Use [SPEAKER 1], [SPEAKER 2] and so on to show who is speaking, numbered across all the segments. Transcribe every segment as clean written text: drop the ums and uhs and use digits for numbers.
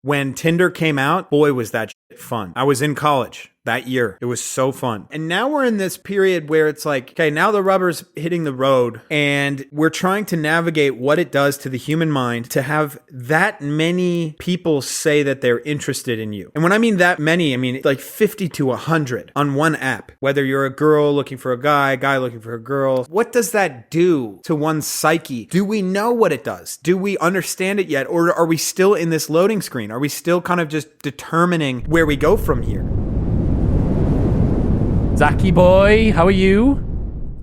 [SPEAKER 1] when Tinder came out, boy, was that shit fun. I was in college that year. It was so fun. And now we're in this period where it's like, okay, now the rubber's hitting the road and we're trying to navigate what it does to the human mind to have that many people say that they're interested in you. And when I mean that many, I mean like 50 to 100 on one app, whether you're a girl looking for a guy looking for a girl. What does that do to one's psyche? Do we know what it does? Do we understand it yet? Or are we still in this loading screen? Are we still kind of just determining where we go from here?
[SPEAKER 2] Zacky boy, how are you?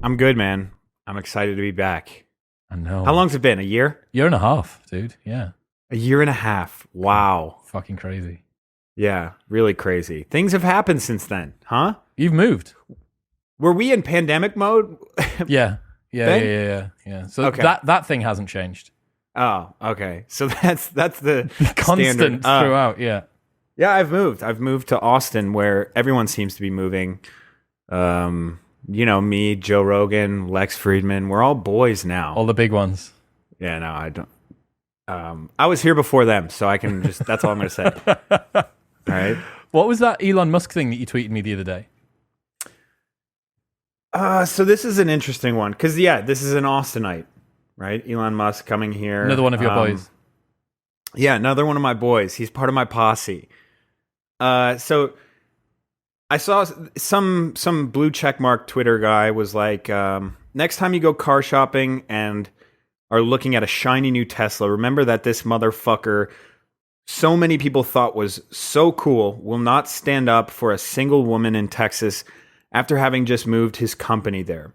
[SPEAKER 1] I'm good, man. I'm excited to be back.
[SPEAKER 2] I know.
[SPEAKER 1] How long's it been? A year?
[SPEAKER 2] Year and a half, dude. Yeah.
[SPEAKER 1] A year and a half. Wow.
[SPEAKER 2] Fucking crazy.
[SPEAKER 1] Yeah, really crazy. Things have happened since then, huh?
[SPEAKER 2] You've moved.
[SPEAKER 1] Were we in pandemic mode?
[SPEAKER 2] Yeah. So
[SPEAKER 1] okay.
[SPEAKER 2] that thing hasn't changed.
[SPEAKER 1] Oh, okay. So that's the
[SPEAKER 2] constant
[SPEAKER 1] standard.
[SPEAKER 2] throughout, yeah.
[SPEAKER 1] Yeah, I've moved. I've moved to Austin where everyone seems to be moving. Me, Joe Rogan, Lex Friedman, we're all boys now.
[SPEAKER 2] All the big ones.
[SPEAKER 1] Yeah, no, I don't. I was here before them, so I can just, that's all I'm going to say. All right.
[SPEAKER 2] What was that Elon Musk thing that you tweeted me the other day?
[SPEAKER 1] So this is an interesting one because, this is an Austinite, right? Elon Musk coming here.
[SPEAKER 2] Another one of your boys.
[SPEAKER 1] Yeah, another one of my boys. He's part of my posse. So I saw some blue checkmark Twitter guy was like, next time you go car shopping and are looking at a shiny new Tesla, remember that this motherfucker so many people thought was so cool will not stand up for a single woman in Texas after having just moved his company there.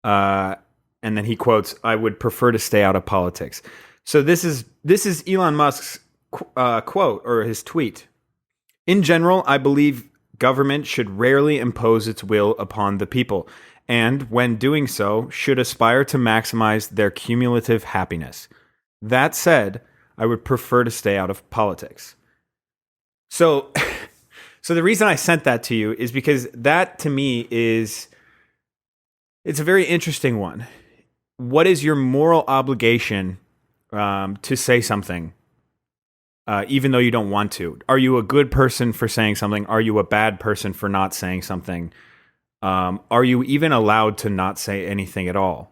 [SPEAKER 1] And then he quotes, "I would prefer to stay out of politics." So this is Elon Musk's quote or his tweet. In general, I believe government should rarely impose its will upon the people, and when doing so, should aspire to maximize their cumulative happiness. That said, I would prefer to stay out of politics. So the reason I sent that to you is because that to me it's a very interesting one. What is your moral obligation to say something? Even though you don't want to. Are you a good person for saying something? Are you a bad person for not saying something? Are you even allowed to not say anything at all?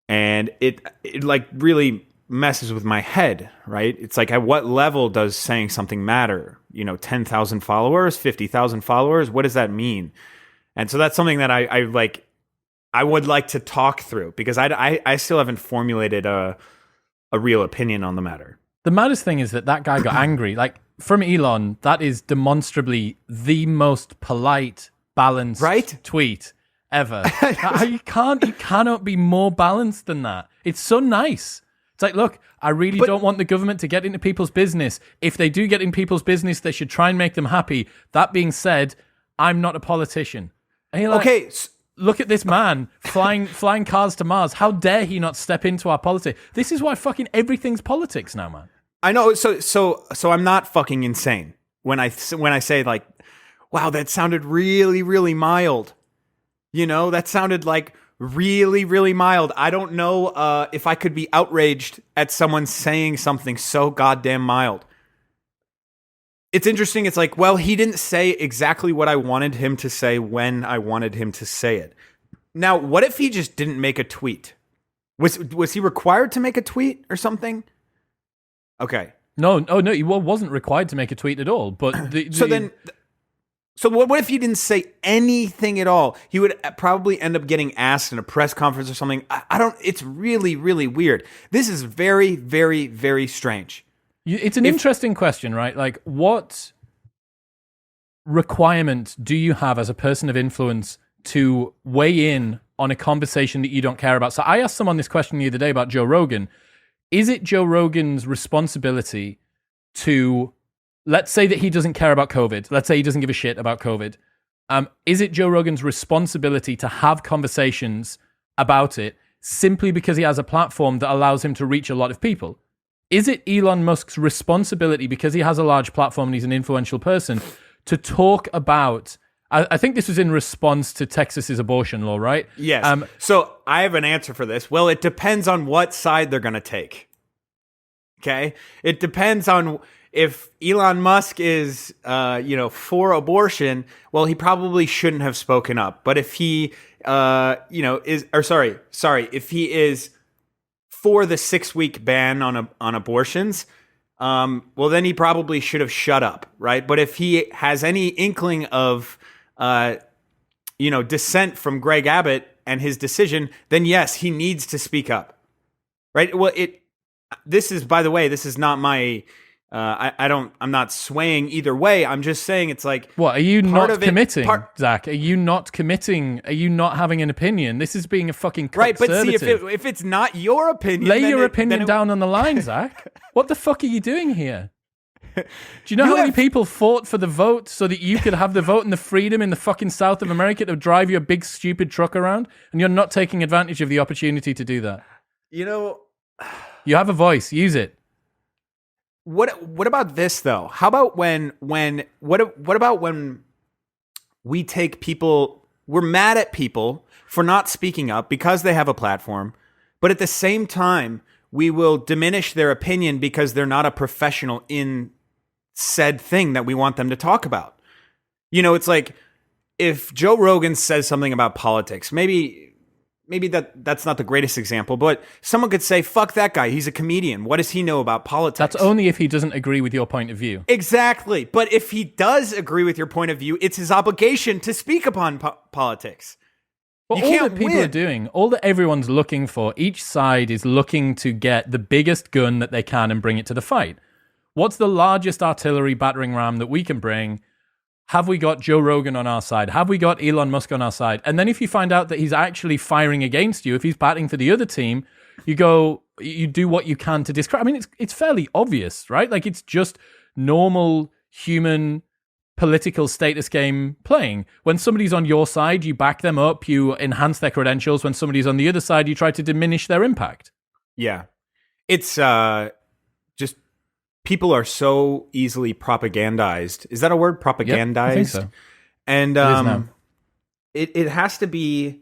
[SPEAKER 1] And it like really messes with my head, right? It's like, at what level does saying something matter? 10,000 followers, 50,000 followers? What does that mean? And so that's something that I would like to talk through because I still haven't formulated a real opinion on the matter.
[SPEAKER 2] The maddest thing is that guy got angry. Like, from Elon, that is demonstrably the most polite, balanced tweet ever. You cannot be more balanced than that. It's so nice. It's like, look, I really don't want the government to get into people's business. If they do get in people's business, they should try and make them happy. That being said, I'm not a politician. And you're like, okay, look at this man flying cars to Mars. How dare he not step into our politics? This is why fucking everything's politics now, man.
[SPEAKER 1] I know. So I'm not fucking insane when I say like, wow, that sounded really, really mild. That sounded like really, really mild. I don't know if I could be outraged at someone saying something so goddamn mild. It's interesting. It's like, well, he didn't say exactly what I wanted him to say when I wanted him to say it. Now, what if he just didn't make a tweet? Was he required to make a tweet or something? Okay.
[SPEAKER 2] No, he wasn't required to make a tweet at all. But
[SPEAKER 1] So what if he didn't say anything at all? He would probably end up getting asked in a press conference or something. I don't. It's really, really weird. This is very, very, very strange.
[SPEAKER 2] It's an interesting question, right? Like, what requirement do you have as a person of influence to weigh in on a conversation that you don't care about? So I asked someone this question the other day about Joe Rogan. Is it Joe Rogan's responsibility to, let's say that he doesn't care about COVID. Let's say he doesn't give a shit about COVID. Is it Joe Rogan's responsibility to have conversations about it simply because he has a platform that allows him to reach a lot of people? Is it Elon Musk's responsibility, because he has a large platform and he's an influential person, to talk about... I think this was in response to Texas's abortion law, right?
[SPEAKER 1] Yes. So I have an answer for this. Well, it depends on what side they're going to take. Okay, it depends on if Elon Musk is, for abortion. Well, he probably shouldn't have spoken up. But if he, if he is for the 6-week ban on abortions, well, then he probably should have shut up, right? But if he has any inkling of, dissent from Greg Abbott and his decision, then yes, he needs to speak up, right? Well, this is, by the way, this is not my, I'm not swaying either way. I'm just saying it's like,
[SPEAKER 2] what, are you not committing, Zach? Are you not committing? Are you not having an opinion? This is being a fucking conservative.
[SPEAKER 1] Right, but see, if it's not your opinion,
[SPEAKER 2] lay your opinion down on the line, Zach. What the fuck are you doing here? Do you know how many people fought for the vote so that you could have the vote and the freedom in the fucking South of America to drive your big stupid truck around? And you're not taking advantage of the opportunity to do that. You have a voice. Use it.
[SPEAKER 1] What about this though? How about when we take people, we're mad at people for not speaking up because they have a platform, but at the same time we will diminish their opinion because they're not a professional in said thing that we want them to talk about. It's like if Joe Rogan says something about politics, maybe that's not the greatest example, but someone could say, fuck that guy, he's a comedian. What does he know about politics?
[SPEAKER 2] That's only if he doesn't agree with your point of view.
[SPEAKER 1] Exactly. But if he does agree with your point of view, it's his obligation to speak upon politics.
[SPEAKER 2] Well, all that people are doing, all that everyone's looking for, each side is looking to get the biggest gun that they can and bring it to the fight. What's the largest artillery battering ram that we can bring? Have we got Joe Rogan on our side? Have we got Elon Musk on our side? And then if you find out that he's actually firing against you, if he's batting for the other team, you do what you can to discredit. I mean, it's fairly obvious, right? Like, it's just normal human political status game playing. When somebody's on your side, you back them up, you enhance their credentials. When somebody's on the other side, you try to diminish their impact.
[SPEAKER 1] Yeah. It's just people are so easily propagandized. Is that a word? Propagandized?
[SPEAKER 2] Yep, I think so.
[SPEAKER 1] And it has to be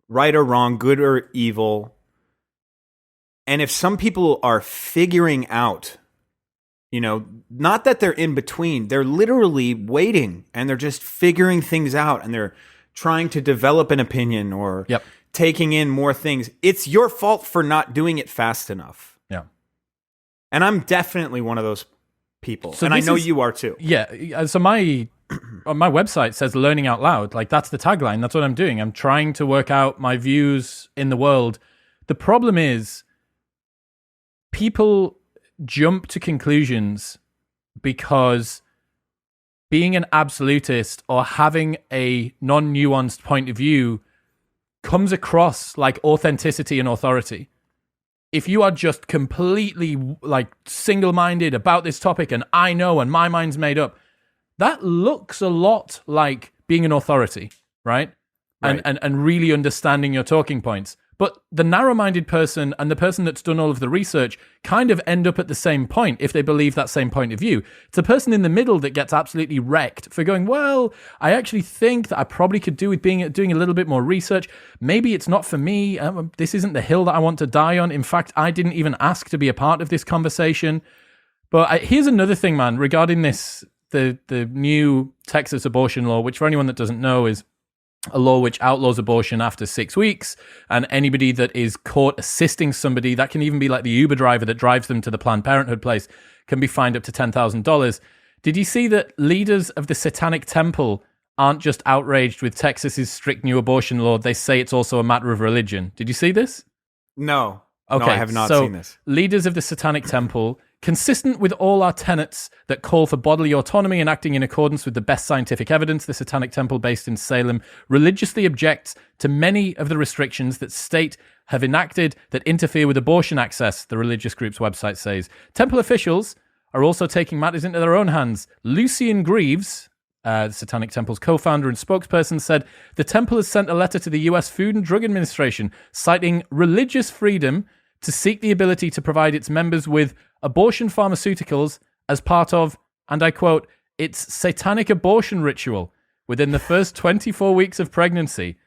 [SPEAKER 1] right or wrong, good or evil. And if some people are figuring out, not that they're in between, they're literally waiting and they're just figuring things out and they're trying to develop an opinion or taking in more things. It's your fault for not doing it fast enough.
[SPEAKER 2] Yeah.
[SPEAKER 1] And I'm definitely one of those people. So, and I know you are too.
[SPEAKER 2] Yeah. So my website says learning out loud. Like, that's the tagline. That's what I'm doing. I'm trying to work out my views in the world. The problem is people jump to conclusions because being an absolutist or having a non-nuanced point of view comes across like authenticity and authority. If you are just completely like single-minded about this topic and I know and my mind's made up, that looks a lot like being an authority, right? And really understanding your talking points. But the narrow-minded person and the person that's done all of the research kind of end up at the same point if they believe that same point of view. It's a person in the middle that gets absolutely wrecked for going, well, I actually think that I probably could do with doing a little bit more research. Maybe it's not for me. This isn't the hill that I want to die on. In fact, I didn't even ask to be a part of this conversation. But here's another thing, man, regarding this, the new Texas abortion law, which for anyone that doesn't know is a law which outlaws abortion after 6 weeks, and anybody that is caught assisting somebody, that can even be like the Uber driver that drives them to the Planned Parenthood place, can be fined up to $10,000. Did you see that leaders of the Satanic Temple aren't just outraged with Texas's strict new abortion law? They say it's also a matter of religion. Did you see this?
[SPEAKER 1] No.
[SPEAKER 2] Okay,
[SPEAKER 1] no, I have not seen this.
[SPEAKER 2] Leaders of the Satanic Temple, consistent with all our tenets that call for bodily autonomy and acting in accordance with the best scientific evidence, the Satanic Temple, based in Salem, religiously objects to many of the restrictions that state have enacted that interfere with abortion access, the religious group's website says. Temple officials are also taking matters into their own hands. Lucian Greaves, the Satanic Temple's co-founder and spokesperson, said the temple has sent a letter to the U.S. Food and Drug Administration citing religious freedom to seek the ability to provide its members with abortion pharmaceuticals as part of, and I quote, its satanic abortion ritual within the first 24 weeks of pregnancy.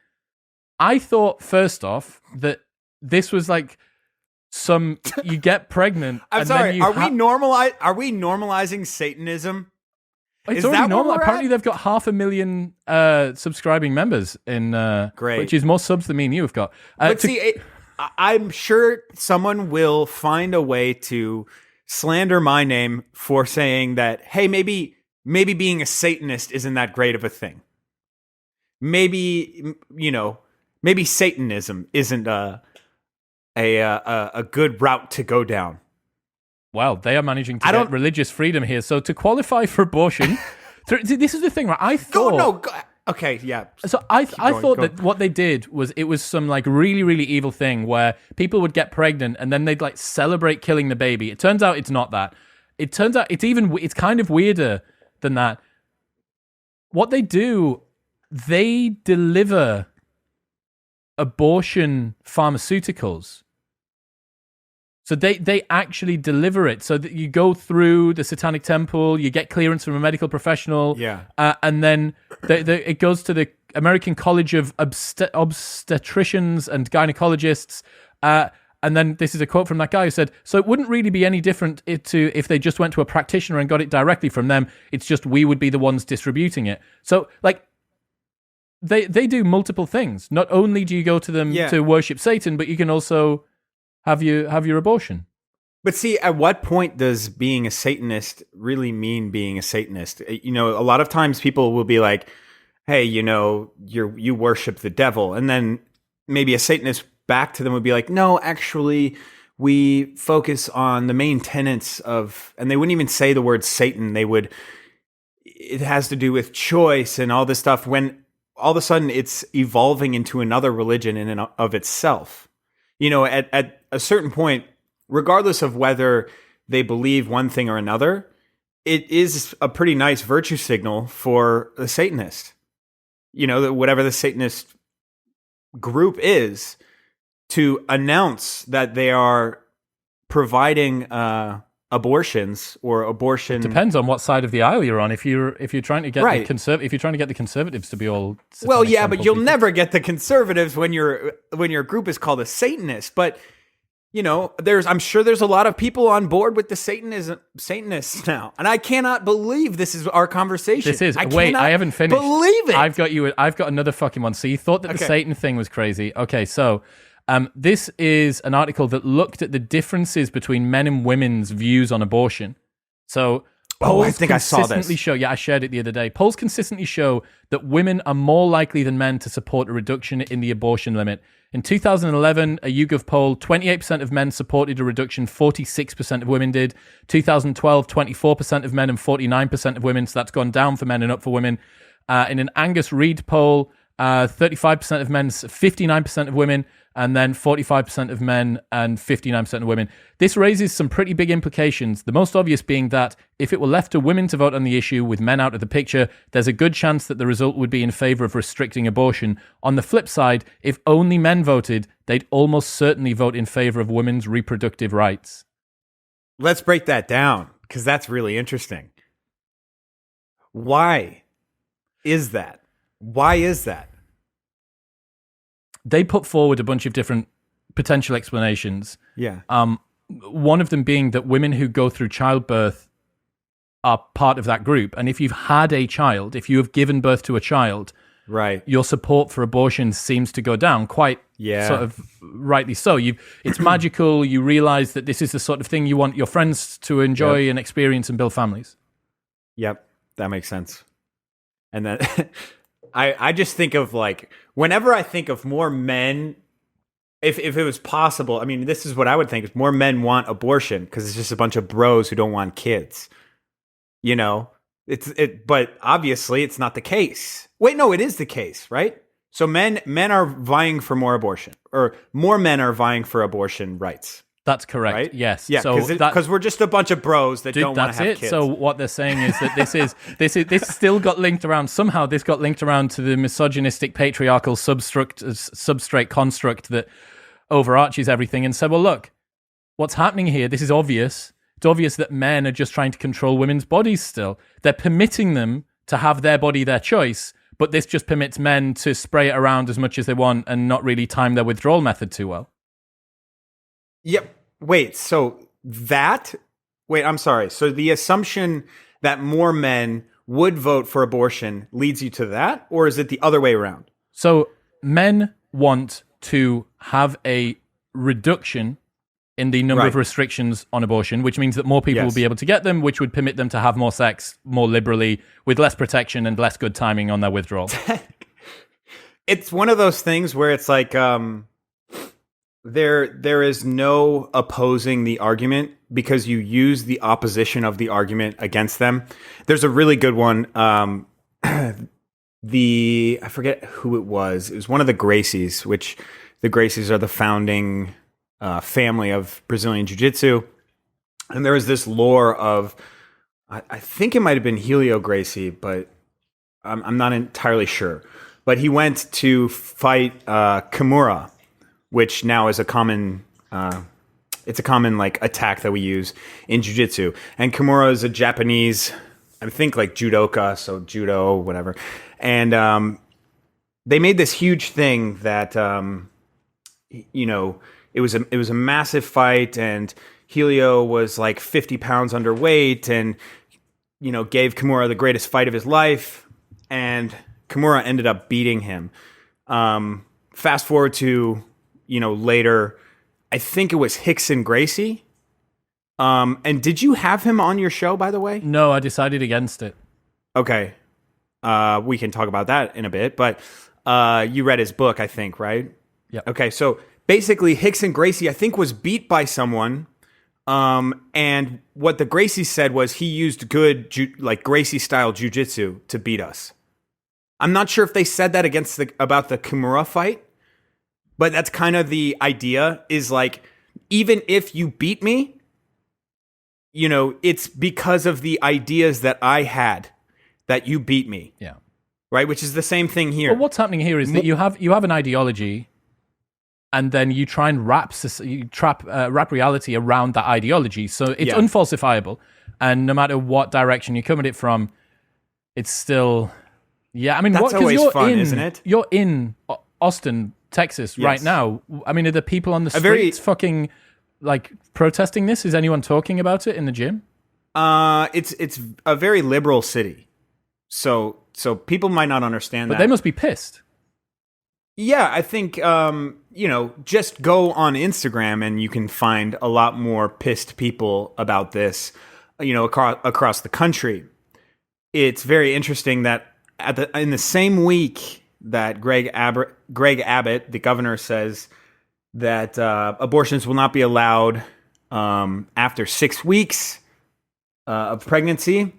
[SPEAKER 2] I thought, first off, that this was like you get pregnant.
[SPEAKER 1] I'm
[SPEAKER 2] and
[SPEAKER 1] sorry.
[SPEAKER 2] Then
[SPEAKER 1] Are we normalizing Satanism?
[SPEAKER 2] It's
[SPEAKER 1] Is
[SPEAKER 2] already
[SPEAKER 1] that
[SPEAKER 2] normal.
[SPEAKER 1] where we're
[SPEAKER 2] Apparently,
[SPEAKER 1] at?
[SPEAKER 2] they've got 500,000 subscribing members in
[SPEAKER 1] Great.
[SPEAKER 2] which is more subs than me and you have got.
[SPEAKER 1] But I'm sure someone will find a way to slander my name for saying that, hey, maybe being a Satanist isn't that great of a thing. Maybe, maybe Satanism isn't a good route to go down.
[SPEAKER 2] Well, they are managing to get religious freedom here. So to qualify for abortion, this is the thing, right? I thought...
[SPEAKER 1] Okay, yeah.
[SPEAKER 2] So I thought that what they did was it was some like really, really evil thing where people would get pregnant and then they'd like celebrate killing the baby. It turns out it's not that. It turns out it's kind of weirder than that. What they do, they deliver abortion pharmaceuticals. So they actually deliver it. So that you go through the Satanic Temple, you get clearance from a medical professional, and then it goes to the American College of Obstetricians and Gynecologists, and then this is a quote from that guy who said, "So it wouldn't really be any different if they just went to a practitioner and got it directly from them. It's just we would be the ones distributing it." So like they do multiple things. Not only do you go to them to worship Satan, but you can also have your abortion.
[SPEAKER 1] But see, at what point does being a Satanist really mean being a Satanist? A lot of times people will be like, hey, you worship the devil. And then maybe a Satanist back to them would be like, no, actually, we focus on the main tenets of, and they wouldn't even say the word Satan. It has to do with choice and all this stuff, when all of a sudden it's evolving into another religion in and of itself. At a certain point, regardless of whether they believe one thing or another, it is a pretty nice virtue signal for the Satanist. Whatever the Satanist group is, to announce that they are providing abortions or abortion.
[SPEAKER 2] Depends on what side of the aisle you're on. If you're trying to get if you're trying to get the conservatives to be all
[SPEAKER 1] Satanic Temple, but you'll never get the conservatives when your group is called a Satanist. But I'm sure there's a lot of people on board with the Satanists now, and I cannot believe this is our conversation.
[SPEAKER 2] I haven't finished.
[SPEAKER 1] Believe it.
[SPEAKER 2] I've got another fucking one. So you thought that the Satan thing was crazy? Okay, so. This is an article that looked at the differences between men and women's views on abortion. So,
[SPEAKER 1] I think I saw this.
[SPEAKER 2] I shared it the other day. Polls consistently show that women are more likely than men to support a reduction in the abortion limit. In 2011, a YouGov poll, 28% of men supported a reduction, 46% of women did. 2012, 24% of men and 49% of women, so that's gone down for men and up for women. In an Angus Reid poll, 35% of men, 59% of women, and then 45% of men and 59% of women. This raises some pretty big implications, the most obvious being that if it were left to women to vote on the issue with men out of the picture, there's a good chance that the result would be in favor of restricting abortion. On the flip side, if only men voted, they'd almost certainly vote in favor of women's reproductive rights.
[SPEAKER 1] Let's break that down, because that's really interesting. Why is that? Why is that?
[SPEAKER 2] They put forward a bunch of different potential explanations.
[SPEAKER 1] Yeah.
[SPEAKER 2] One of them being that women who go through childbirth are part of that group. And if you've had a child, if you have given birth to a child,
[SPEAKER 1] right,
[SPEAKER 2] your support for abortion seems to go down quite sort of rightly so. It's magical. You realize that this is the sort of thing you want your friends to enjoy and experience and build families.
[SPEAKER 1] Yep. That makes sense. And then I just think of whenever I think of more men, if it was possible, I mean, this is what I would think, is more men want abortion because it's just a bunch of bros who don't want kids. But obviously it's not the case. Wait, no, it is the case, right? So men are vying for more abortion, or more men are vying for abortion rights.
[SPEAKER 2] That's correct. Right? Yes.
[SPEAKER 1] Yeah. Because we're just a bunch of bros that don't want to have kids.
[SPEAKER 2] So what they're saying is that this still got linked around somehow. This got linked around to the misogynistic patriarchal substrate construct that overarches everything, and said, well, look, what's happening here? This is obvious. It's obvious that men are just trying to control women's bodies. Still, they're permitting them to have their body, their choice. But this just permits men to spray it around as much as they want and not really time their withdrawal method too well.
[SPEAKER 1] Yep. wait, I'm sorry. So the assumption that more men would vote for abortion leads you to that, or is it the other way around?
[SPEAKER 2] So men want to have a reduction in the number of restrictions on abortion, which means that more people will be able to get them, which would permit them to have more sex more liberally with less protection and less good timing on their withdrawal.
[SPEAKER 1] It's one of those things where it's like there is no opposing the argument because you use the opposition of the argument against them. There's a really good one. I forget who it was. It was one of the Gracies, which the Gracies are the founding family of Brazilian Jiu-Jitsu. And there was this lore of, I think it might have been Helio Gracie, but I'm not entirely sure. But he went to fight Kimura, which now is a common like attack that we use in jiu-jitsu. And Kimura is a Japanese, I think like judoka, so judo, whatever. And they made this huge thing that it was a massive fight, and Helio was like 50 pounds underweight, and gave Kimura the greatest fight of his life, and Kimura ended up beating him. Fast forward to later, I think it was Rickson Gracie. And did you have him on your show, by the way?
[SPEAKER 2] No, I decided against it.
[SPEAKER 1] Okay. We can talk about that in a bit, but you read his book, I think, right?
[SPEAKER 2] Yeah.
[SPEAKER 1] Okay, so basically Rickson Gracie, I think, was beat by someone, and what the Gracie said was he used good, Gracie-style jiu-jitsu to beat us. I'm not sure if they said that about the Kimura fight, but that's kind of the idea, is like, even if you beat me, it's because of the ideas that I had that you beat me.
[SPEAKER 2] Yeah.
[SPEAKER 1] Right? Which is the same thing here.
[SPEAKER 2] But what's happening here is that you have an ideology, and then you try and wrap reality around that ideology. So it's unfalsifiable, and no matter what direction you come at it from, it's still... Yeah, I mean,
[SPEAKER 1] that's always fun, isn't it?
[SPEAKER 2] You're in Austin, Texas right now. I mean, are the people on the streets fucking protesting this? Is anyone talking about it in the gym?
[SPEAKER 1] It's a very liberal city, so people might not understand that.
[SPEAKER 2] But they must be pissed.
[SPEAKER 1] Yeah, I think just go on Instagram and you can find a lot more pissed people about this, across the country. It's very interesting that in the same week that Greg Abbott, the governor, says that abortions will not be allowed after 6 weeks of pregnancy,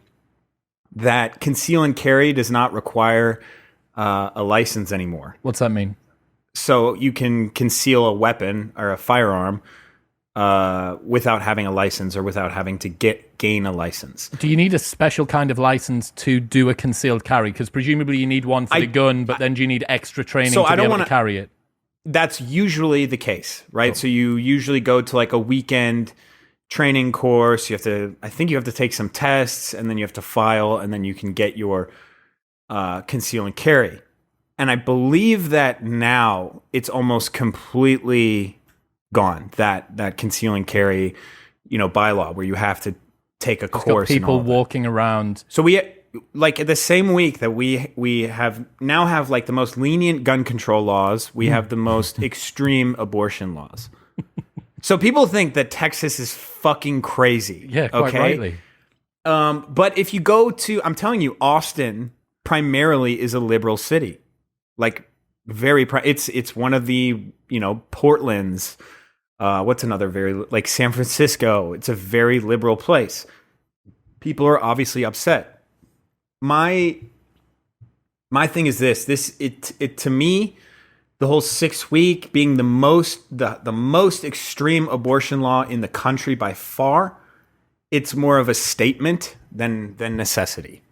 [SPEAKER 1] that conceal and carry does not require a license anymore.
[SPEAKER 2] What's that mean?
[SPEAKER 1] So you can conceal a weapon or a firearm without having a license or without having to gain a license.
[SPEAKER 2] Do you need a special kind of license to do a concealed carry? Because presumably you need one for the gun, but then do you need extra training to be able to carry it?
[SPEAKER 1] That's usually the case, right? Cool. So you usually go to a weekend training course. I think you have to take some tests, and then you have to file, and then you can get your conceal and carry. And I believe that now it's almost completely gone, that conceal and carry, bylaw where you have to take a course.
[SPEAKER 2] Got people walking around.
[SPEAKER 1] So we the same week that we have the most lenient gun control laws, we have the most extreme abortion laws. So people think that Texas is fucking crazy.
[SPEAKER 2] Yeah, quite rightly.
[SPEAKER 1] But if you go to, I'm telling you, Austin primarily is a liberal city. It's one of the, Portland's, what's another very, San Francisco. It's a very liberal place. People are obviously upset. My thing is this to me, the whole 6 week being the most extreme abortion law in the country by far, it's more of a statement than necessity.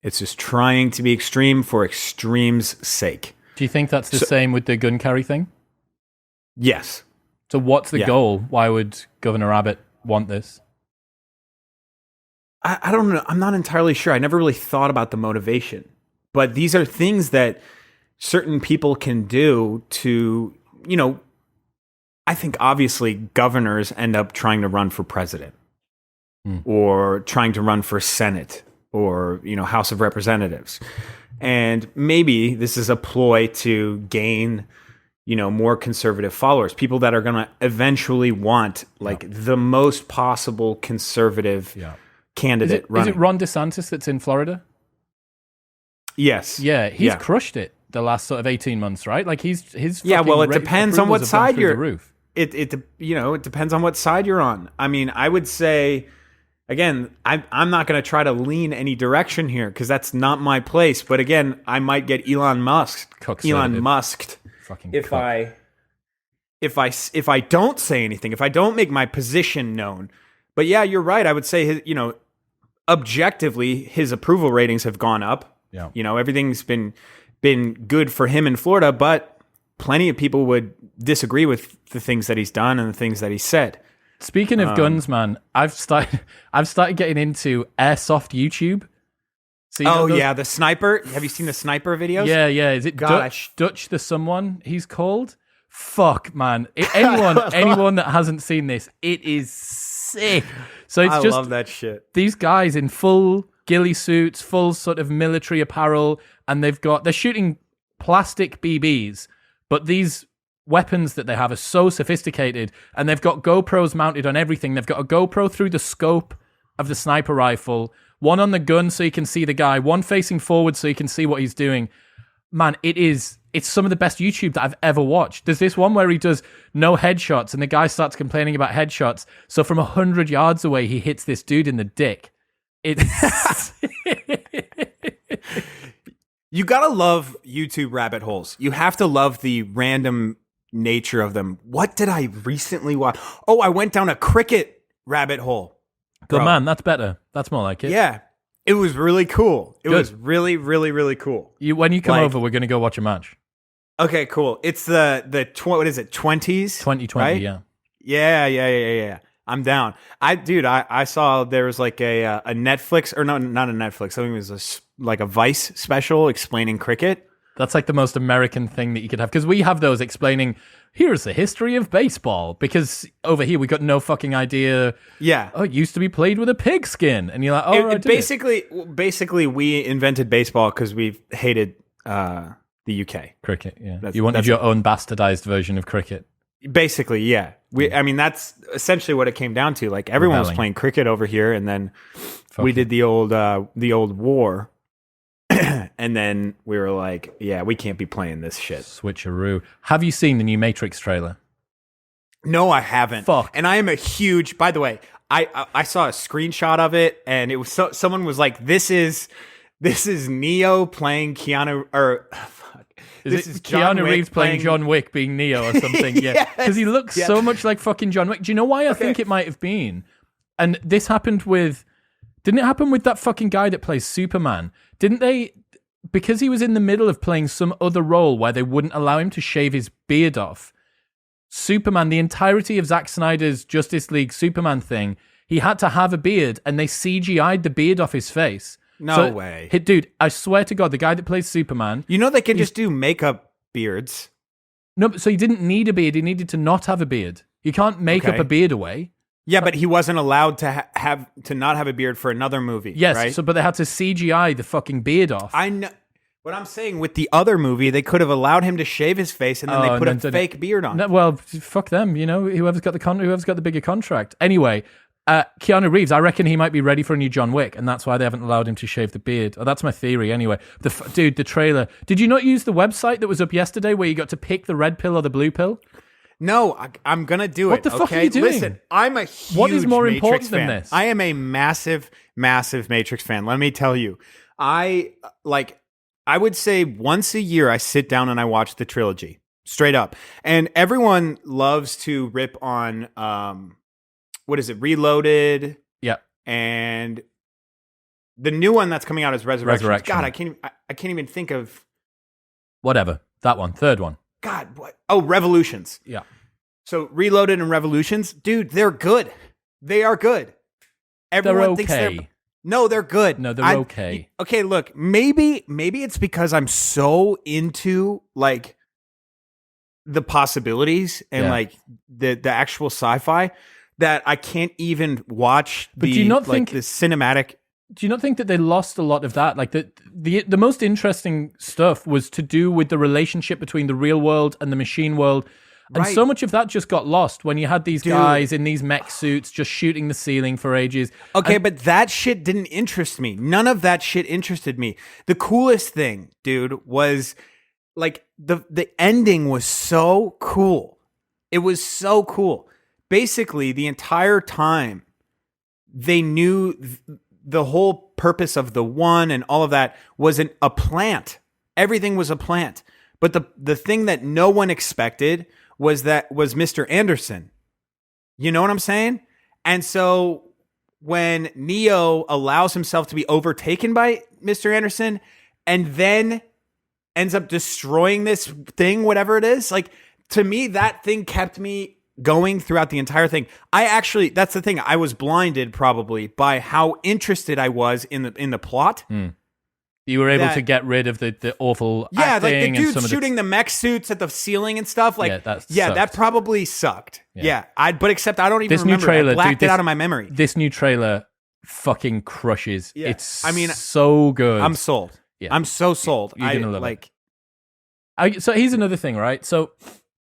[SPEAKER 1] It's just trying to be extreme for extreme's sake.
[SPEAKER 2] Do you think that's the same with the gun carry thing?
[SPEAKER 1] Yes.
[SPEAKER 2] So what's the goal? Why would Governor Abbott want this?
[SPEAKER 1] I don't know. I'm not entirely sure. I never really thought about the motivation. But these are things that certain people can do to, I think obviously governors end up trying to run for president or trying to run for Senate or, House of Representatives. And maybe this is a ploy to gain, more conservative followers, people that are going to eventually want the most possible conservative candidate running.
[SPEAKER 2] Is it Ron DeSantis that's in Florida?
[SPEAKER 1] Yes.
[SPEAKER 2] Yeah, he's crushed it the last sort of 18 months, right? Like his
[SPEAKER 1] it depends on what side you're.
[SPEAKER 2] It
[SPEAKER 1] depends on what side you're on. I mean, I would say, again, I'm not going to try to lean any direction here because that's not my place. But again, I might get Elon Musked if I don't say anything, if I don't make my position known. But yeah, you're right. I would say objectively, his approval ratings have gone up.
[SPEAKER 2] Yeah.
[SPEAKER 1] Everything's been good for him in Florida, but plenty of people would disagree with the things that he's done and the things that he said.
[SPEAKER 2] Speaking of guns, man, I've started getting into AirSoft YouTube. So
[SPEAKER 1] the sniper. Have you seen the sniper videos?
[SPEAKER 2] Yeah. Is it Dutch the someone he's called? Fuck, man. Anyone that hasn't seen this, it is sick. So I love
[SPEAKER 1] that shit.
[SPEAKER 2] These guys in full ghillie suits, full sort of military apparel, and they're shooting plastic BBs, but these weapons that they have are so sophisticated, and they've got GoPros mounted on everything. They've got a GoPro through the scope of the sniper rifle, one on the gun so you can see the guy, one facing forward so you can see what he's doing. Man, it's some of the best YouTube that I've ever watched. There's this one where he does no headshots, and the guy starts complaining about headshots. So from 100 yards away, he hits this dude in the dick. It's
[SPEAKER 1] You gotta love YouTube rabbit holes. You have to love the random nature of them. What did I recently watch? Oh, I went down a cricket rabbit hole.
[SPEAKER 2] Good man, that's better. That's more like it.
[SPEAKER 1] Yeah. It was really cool. It was really, really, really cool.
[SPEAKER 2] When you come over, we're going to go watch a match.
[SPEAKER 1] Okay, cool. It's the what is it, 20s?
[SPEAKER 2] 2020,
[SPEAKER 1] right?
[SPEAKER 2] yeah.
[SPEAKER 1] Yeah. I'm down. I saw there was like a Netflix, or no, not a Netflix. I think it was like a Vice special explaining cricket.
[SPEAKER 2] That's like the most American thing that you could have, because we have those explaining, here's the history of baseball, because over here we got no fucking idea.
[SPEAKER 1] Yeah.
[SPEAKER 2] Oh, it used to be played with a pigskin, and you're like, oh,
[SPEAKER 1] basically we invented baseball because we hated the UK.
[SPEAKER 2] Cricket, yeah. You wanted your own bastardized version of cricket.
[SPEAKER 1] Basically, yeah. I mean, that's essentially what it came down to. Like, everyone was playing cricket over here, and then we did the old war. And then we were like, yeah, we can't be playing this shit.
[SPEAKER 2] Switcheroo. Have you seen the new Matrix trailer?
[SPEAKER 1] No, I haven't.
[SPEAKER 2] Fuck.
[SPEAKER 1] And I am a huge, by the way, I saw a screenshot of it, and it was someone was like, this is Neo playing Keanu, or
[SPEAKER 2] This is Keanu Reeves playing John Wick being Neo or something. Yeah, because he looks so much like fucking John Wick. Do you know why I think it might have been? And this happened didn't it happen with that fucking guy that plays Superman? Didn't they, because he was in the middle of playing some other role where they wouldn't allow him to shave his beard off, Superman, the entirety of Zack Snyder's Justice League Superman thing, he had to have a beard, and they CGI'd the beard off his face.
[SPEAKER 1] No way.
[SPEAKER 2] Dude, I swear to God, the guy that plays Superman...
[SPEAKER 1] they can just do makeup beards.
[SPEAKER 2] No, so he didn't need a beard. He needed to not have a beard. You can't make up a beard away.
[SPEAKER 1] Yeah, but he wasn't allowed to to not have a beard for another movie.
[SPEAKER 2] Yes,
[SPEAKER 1] right?
[SPEAKER 2] But they had to CGI the fucking beard off.
[SPEAKER 1] I know. What I'm saying, with the other movie, they could have allowed him to shave his face, and then they put a fake beard on.
[SPEAKER 2] No, well, fuck them. Whoever's got the bigger contract. Anyway, Keanu Reeves, I reckon he might be ready for a new John Wick, and that's why they haven't allowed him to shave the beard. Oh, that's my theory. Anyway, the trailer. Did you not use the website that was up yesterday where you got to pick the red pill or the blue pill?
[SPEAKER 1] No, I'm going to do it.
[SPEAKER 2] What the fuck are you doing?
[SPEAKER 1] Listen, I'm a huge
[SPEAKER 2] What is more
[SPEAKER 1] Matrix
[SPEAKER 2] important
[SPEAKER 1] fan.
[SPEAKER 2] than this?
[SPEAKER 1] I am a massive, massive Matrix fan. Let me tell you. I would say once a year I sit down and I watch the trilogy. Straight up. And everyone loves to rip on, what is it, Reloaded?
[SPEAKER 2] Yeah.
[SPEAKER 1] And the new one that's coming out is Resurrection. God, I can't even think of...
[SPEAKER 2] Whatever. That one. Third one.
[SPEAKER 1] God, what? Oh, Revolutions.
[SPEAKER 2] Yeah.
[SPEAKER 1] So Reloaded and Revolutions, dude, they're good. They are good. Everyone thinks they're... No, they're good.
[SPEAKER 2] No, they're okay.
[SPEAKER 1] Okay, look, maybe it's because I'm so into, like, the possibilities and like the actual sci-fi that I can't even watch
[SPEAKER 2] But do you not think
[SPEAKER 1] the cinematic.
[SPEAKER 2] Do you not think that they lost a lot of that? Like the most interesting stuff was to do with the relationship between the real world and the machine world. And so much of that just got lost when you had these guys in these mech suits just shooting the ceiling for ages.
[SPEAKER 1] Okay, but that shit didn't interest me. None of that shit interested me. The coolest thing, dude, was like the ending was so cool. It was so cool. Basically, the entire time they knew the whole purpose of the one and all of that was a plant. Everything was a plant. But the thing that no one expected was Mr. Anderson. You know what I'm saying? And so when Neo allows himself to be overtaken by Mr. Anderson and then ends up destroying this thing, whatever it is, like, to me, that thing kept me going throughout the entire thing. That's the thing. I was blinded probably by how interested I was in the plot.
[SPEAKER 2] You were able to get rid of the awful acting,
[SPEAKER 1] like the dude
[SPEAKER 2] and some
[SPEAKER 1] shooting the mech suits at the ceiling and stuff. Like, that probably sucked. But except I don't even remember. New trailer, I blacked it out of my memory.
[SPEAKER 2] This new trailer fucking crushes. Yeah. It's so good.
[SPEAKER 1] I'm sold. Yeah. I'm so sold.
[SPEAKER 2] You're gonna love it. So here's another thing, right? So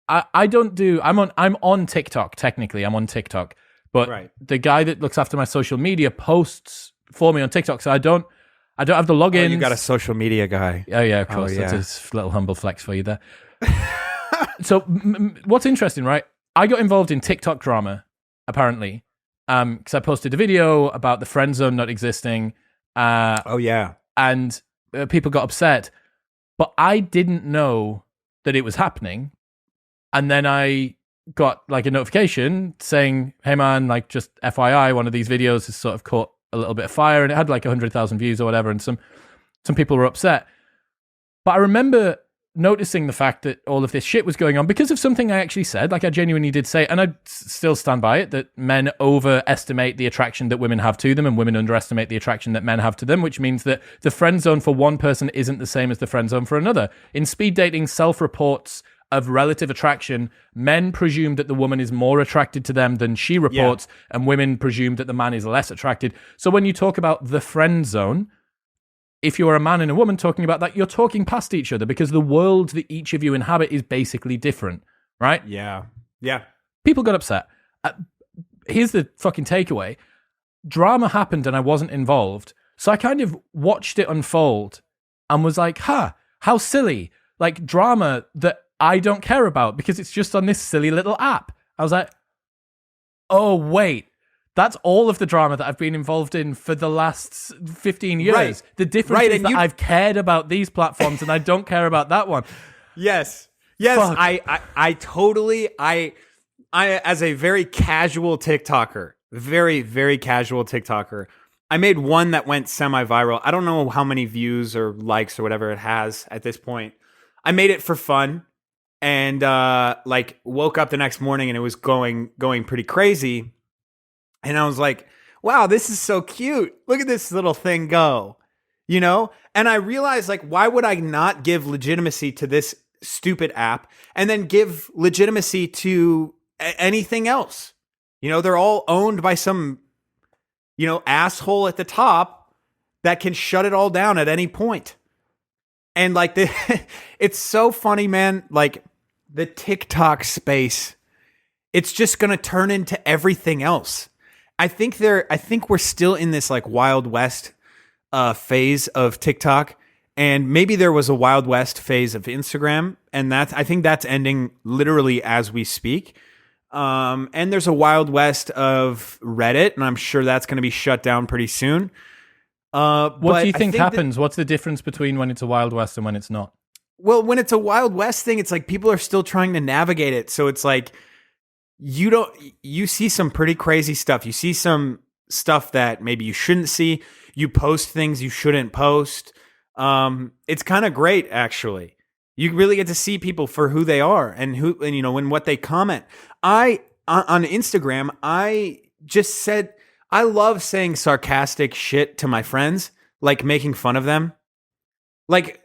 [SPEAKER 2] I don't do. I'm on TikTok. Technically, I'm on TikTok, but the guy that looks after my social media posts for me on TikTok. So I don't have the login.
[SPEAKER 1] Oh, you got a social media guy.
[SPEAKER 2] Oh yeah, of course. That's a little humble flex for you there. So what's interesting, right? I got involved in TikTok drama, apparently, because I posted a video about the friend zone not existing. And people got upset, but I didn't know that it was happening. And then I got like a notification saying, "Hey man, like just FYI, one of these videos has sort of caught a little bit of fire," and it had like 100,000 views or whatever, and some people were upset. But I remember noticing the fact that all of this shit was going on because of something I actually said. Like, I genuinely did say, and I still stand by it, that men overestimate the attraction that women have to them and women underestimate the attraction that men have to them, which means that the friend zone for one person isn't the same as the friend zone for another. In speed dating self-reports of relative attraction, men presume that the woman is more attracted to them than she reports, and women presume that the man is less attracted. So when you talk about the friend zone, if you're a man and a woman talking about that, you're talking past each other because the world that each of you inhabit is basically different, right?
[SPEAKER 1] Yeah.
[SPEAKER 2] People got upset. Here's the fucking takeaway. Drama happened and I wasn't involved. So I kind of watched it unfold and was like, how silly. Like, drama that I don't care about because it's just on this silly little app. I was like, oh, wait. That's all of the drama that I've been involved in for the last 15 years. Right. The difference is that I've cared about these platforms and I don't care about that one.
[SPEAKER 1] Yes. Fuck. I totally, as a very casual TikToker, very, very casual TikToker, I made one that went semi-viral. I don't know how many views or likes or whatever it has at this point. I made it for fun and woke up the next morning and it was going pretty crazy. And I was like, wow, this is so cute. Look at this little thing go, you know? And I realized, like, why would I not give legitimacy to this stupid app and then give legitimacy to anything else? You know, they're all owned by some, you know, asshole at the top that can shut it all down at any point. And like, it's so funny, man. Like, the TikTok space, it's just going to turn into everything else. I think we're still in this like Wild West phase of TikTok, and maybe there was a Wild West phase of Instagram, and I think that's ending literally as we speak. And there's a Wild West of Reddit, and I'm sure that's going to be shut down pretty soon.
[SPEAKER 2] What do you think happens? What's the difference between when it's a Wild West and when it's not?
[SPEAKER 1] Well, when it's a Wild West thing, it's like people are still trying to navigate it, so it's like, you see some pretty crazy stuff. You see some stuff that maybe you shouldn't see. You post things you shouldn't post. It's kind of great, actually. You really get to see people for who they are and you know, and what they comment. On Instagram, I just said, I love saying sarcastic shit to my friends, like making fun of them. Like,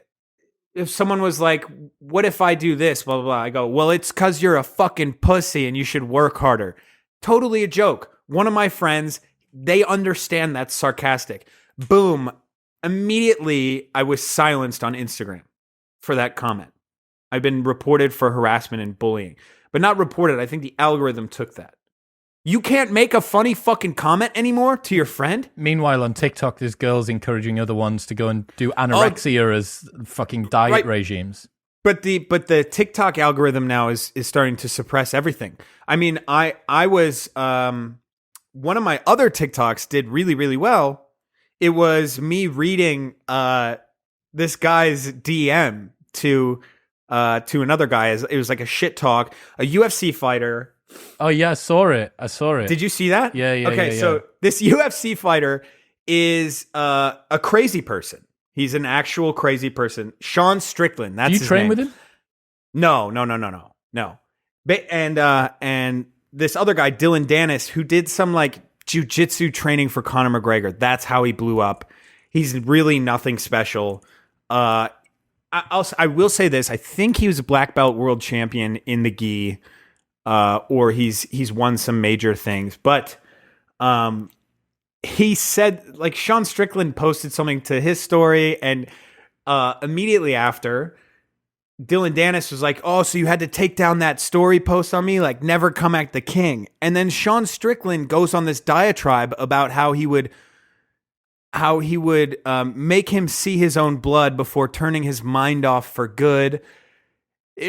[SPEAKER 1] if someone was like, what if I do this, blah, blah, blah, I go, well, it's because you're a fucking pussy and you should work harder. Totally a joke. One of my friends, they understand that's sarcastic. Boom. Immediately, I was silenced on Instagram for that comment. I've been reported for harassment and bullying. But not reported. I think the algorithm took that. You can't make a funny fucking comment anymore to your friend?
[SPEAKER 2] Meanwhile, on TikTok, there's girls encouraging other ones to go and do anorexia as fucking diet regimes.
[SPEAKER 1] But the TikTok algorithm now is starting to suppress everything. I mean, I was one of my other TikToks did really, really well. It was me reading this guy's DM to another guy. It was like a shit talk, a UFC fighter.
[SPEAKER 2] Oh yeah, I saw it.
[SPEAKER 1] Did you see that?
[SPEAKER 2] Yeah.
[SPEAKER 1] Okay,
[SPEAKER 2] yeah.
[SPEAKER 1] so this UFC fighter is a crazy person. He's an actual crazy person. Sean Strickland. That's his name.
[SPEAKER 2] Do you train with him?
[SPEAKER 1] No. And this other guy, Dylan Dennis, who did some like jiu-jitsu training for Conor McGregor. That's how he blew up. He's really nothing special. I will say this. I think he was a black belt world champion in the gi. Or he's won some major things, but he said, like, Sean Strickland posted something to his story, and immediately after, Dylan Dennis was like, "Oh, so you had to take down that story post on me, like never come at the king." And then Sean Strickland goes on this diatribe about how he would make him see his own blood before turning his mind off for good.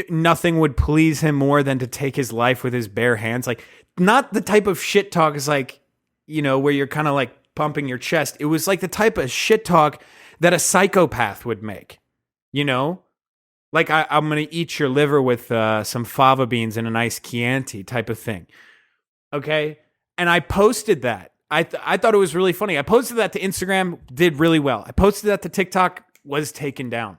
[SPEAKER 1] Nothing would please him more than to take his life with his bare hands. Like, not the type of shit talk is like, you know, where you're kind of like pumping your chest. It was like the type of shit talk that a psychopath would make, you know? Like, I'm going to eat your liver with some fava beans and a nice Chianti type of thing. Okay? And I posted that. I thought it was really funny. I posted that to Instagram, did really well. I posted that to TikTok, was taken down.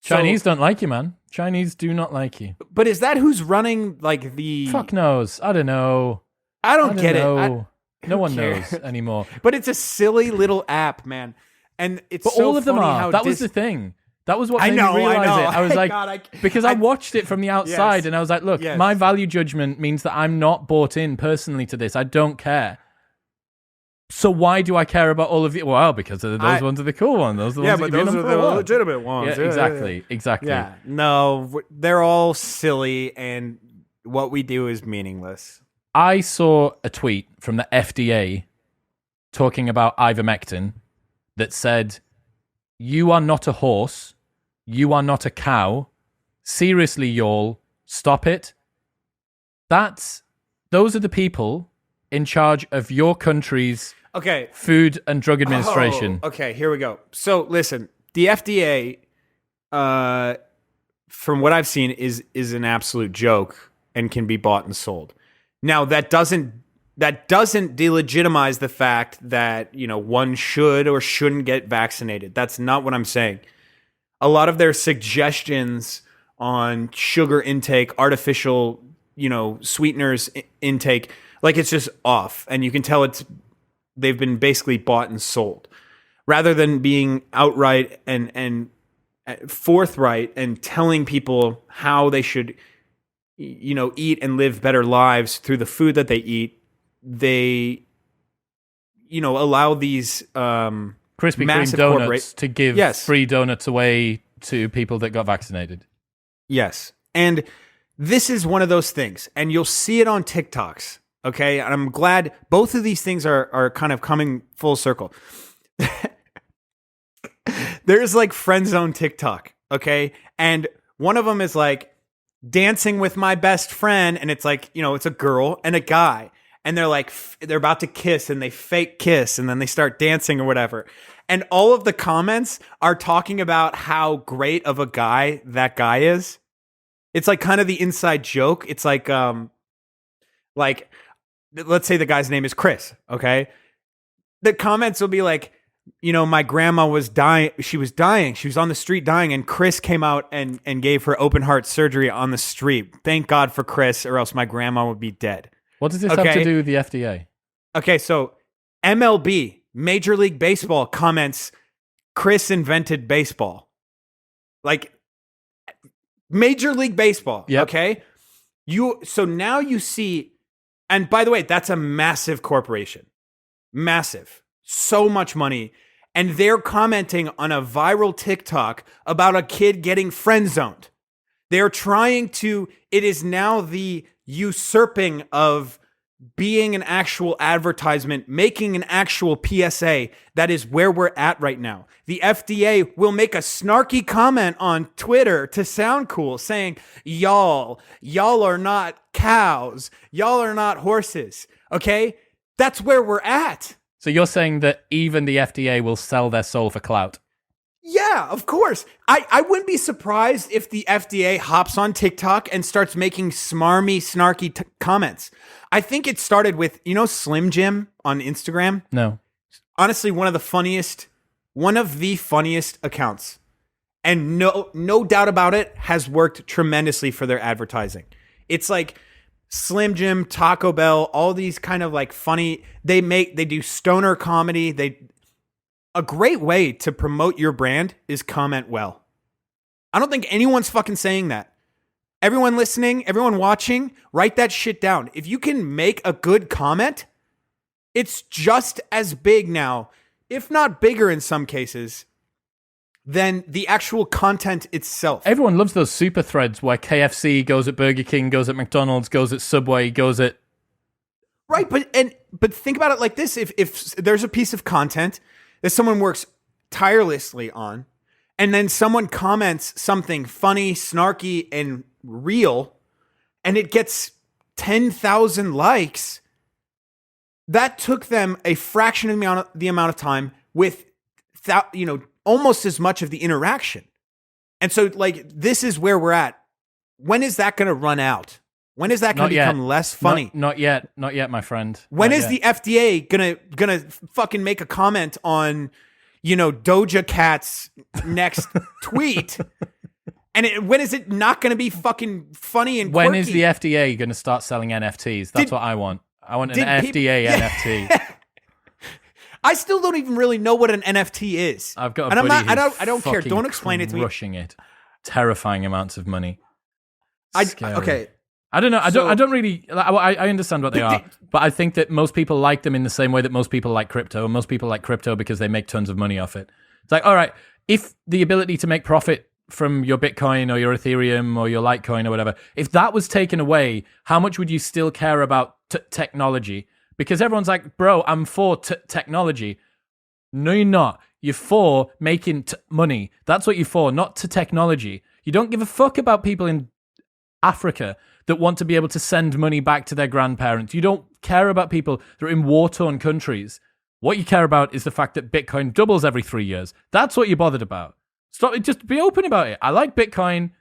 [SPEAKER 2] Chinese don't like you, man. Chinese do not like you.
[SPEAKER 1] But is that who's running, like, the...
[SPEAKER 2] Fuck knows. I don't know.
[SPEAKER 1] I don't get
[SPEAKER 2] know.
[SPEAKER 1] it.
[SPEAKER 2] No one knows anymore.
[SPEAKER 1] But it's a silly little app, man. And it's
[SPEAKER 2] but
[SPEAKER 1] so
[SPEAKER 2] all of them
[SPEAKER 1] funny
[SPEAKER 2] are.
[SPEAKER 1] how
[SPEAKER 2] That was the thing. That was what made me realize it. I was like,
[SPEAKER 1] God,
[SPEAKER 2] because I watched it from the outside,
[SPEAKER 1] Yes.
[SPEAKER 2] and I was like, look,
[SPEAKER 1] Yes.
[SPEAKER 2] my value judgment means that I'm not bought in personally to this. I don't care. So why do I care about all of you? Well, because those ones are the cool ones. Those are the ones
[SPEAKER 1] but
[SPEAKER 2] that you've
[SPEAKER 1] those
[SPEAKER 2] been
[SPEAKER 1] are
[SPEAKER 2] on for a
[SPEAKER 1] the
[SPEAKER 2] while.
[SPEAKER 1] legitimate ones.
[SPEAKER 2] Yeah, exactly.
[SPEAKER 1] Yeah, no, they're all silly, and what we do is meaningless.
[SPEAKER 2] I saw a tweet from the FDA talking about ivermectin that said, "You are not a horse. You are not a cow. Seriously, y'all, stop it." Those are the people in charge of your country's Food and Drug Administration.
[SPEAKER 1] Oh, okay, here we go. So listen, the FDA, from what I've seen, is an absolute joke and can be bought and sold. Now that doesn't delegitimize the fact that, you know, one should or shouldn't get vaccinated. That's not what I'm saying. A lot of their suggestions on sugar intake, artificial, you know, sweeteners intake, like, it's just off, and you can tell they've been basically bought and sold, rather than being outright and forthright and telling people how they should, you know, eat and live better lives through the food that they eat. They, you know, allow these
[SPEAKER 2] Krispy Kreme donuts to give free donuts away to people that got vaccinated.
[SPEAKER 1] Yes, and this is one of those things, and you'll see it on TikToks. Okay, and I'm glad both of these things are kind of coming full circle. There's like friend zone TikTok, okay? And one of them is like dancing with my best friend, and it's like, you know, it's a girl and a guy, and they're like, they're about to kiss, and they fake kiss, and then they start dancing or whatever. And all of the comments are talking about how great of a guy that guy is. It's like kind of the inside joke. It's like let's say the guy's name is Chris, okay? The comments will be like, you know, my grandma was dying. She was dying. She was on the street dying, and Chris came out and gave her open heart surgery on the street. Thank God for Chris, or else my grandma would be dead.
[SPEAKER 2] What does this have to do with the FDA?
[SPEAKER 1] Okay, so MLB, Major League Baseball, comments, Chris invented baseball. like Major League Baseball.
[SPEAKER 2] Yep.
[SPEAKER 1] Okay. So now you see, and by the way, that's a massive corporation. Massive. So much money. And they're commenting on a viral TikTok about a kid getting friend zoned. They're trying to, it is now the usurping of being an actual advertisement, making an actual PSA. That is where we're at right now. The FDA will make a snarky comment on Twitter to sound cool saying, y'all are not cows. Y'all are not horses. Okay? That's where we're at.
[SPEAKER 2] So you're saying that even the FDA will sell their soul for clout?
[SPEAKER 1] Yeah, of course. I wouldn't be surprised if the FDA hops on TikTok and starts making smarmy, snarky comments. I think it started with, Slim Jim on Instagram?
[SPEAKER 2] No.
[SPEAKER 1] Honestly, one of the funniest accounts. And no doubt about it, has worked tremendously for their advertising. It's like Slim Jim, Taco Bell, all these kind of like funny, they do stoner comedy. A great way to promote your brand is comment well. I don't think anyone's fucking saying that. Everyone listening, everyone watching, write that shit down. If you can make a good comment, it's just as big now, if not bigger in some cases, than the actual content itself.
[SPEAKER 2] Everyone loves those super threads where KFC goes at Burger King, goes at McDonald's, goes at Subway, goes at...
[SPEAKER 1] Right, but think about it like this. If there's a piece of content that someone works tirelessly on, and then someone comments something funny, snarky, and real, and it gets 10,000 likes, that took them a fraction of the amount of time with, almost as much of the interaction. And so, like, this is where we're at. When is that going to run out? When is that going to become less funny?
[SPEAKER 2] Not yet, my friend.
[SPEAKER 1] When is the FDA gonna fucking make a comment on, Doja Cat's next tweet? And when is it not going to be fucking funny and quirky?
[SPEAKER 2] When is the FDA going to start selling NFTs? That's what I want. I want an FDA NFT.
[SPEAKER 1] I still don't even really know what an NFT is.
[SPEAKER 2] I've got a buddy
[SPEAKER 1] I don't care. Don't explain it to me.
[SPEAKER 2] Crushing it. Terrifying amounts of money.
[SPEAKER 1] Okay.
[SPEAKER 2] I don't know. I don't really. I understand what they are, but I think that most people like them in the same way that most people like crypto. And most people like crypto because they make tons of money off it. It's like, all right, if the ability to make profit from your Bitcoin or your Ethereum or your Litecoin or whatever, if that was taken away, how much would you still care about technology? Because everyone's like, bro, I'm for technology. No, you're not. You're for making money. That's what you're for, not to technology. You don't give a fuck about people in Africa that want to be able to send money back to their grandparents. You don't care about people that are in war-torn countries. What you care about is the fact that Bitcoin doubles every 3 years. That's what you're bothered about. Stop. Just be open about it. I like Bitcoin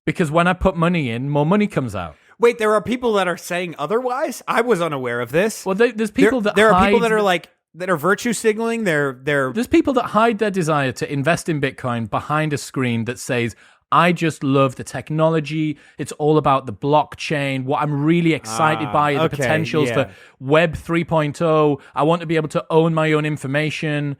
[SPEAKER 2] because when I put money in, more money comes out.
[SPEAKER 1] Wait, there are people that are saying otherwise? I was unaware of this.
[SPEAKER 2] Well, there's people
[SPEAKER 1] there are people that are like, that are virtue signaling. There's
[SPEAKER 2] people that hide their desire to invest in Bitcoin behind a screen that says, I just love the technology. It's all about the blockchain. What I'm really excited by are the potentials for Web 3.0. I want to be able to own my own information.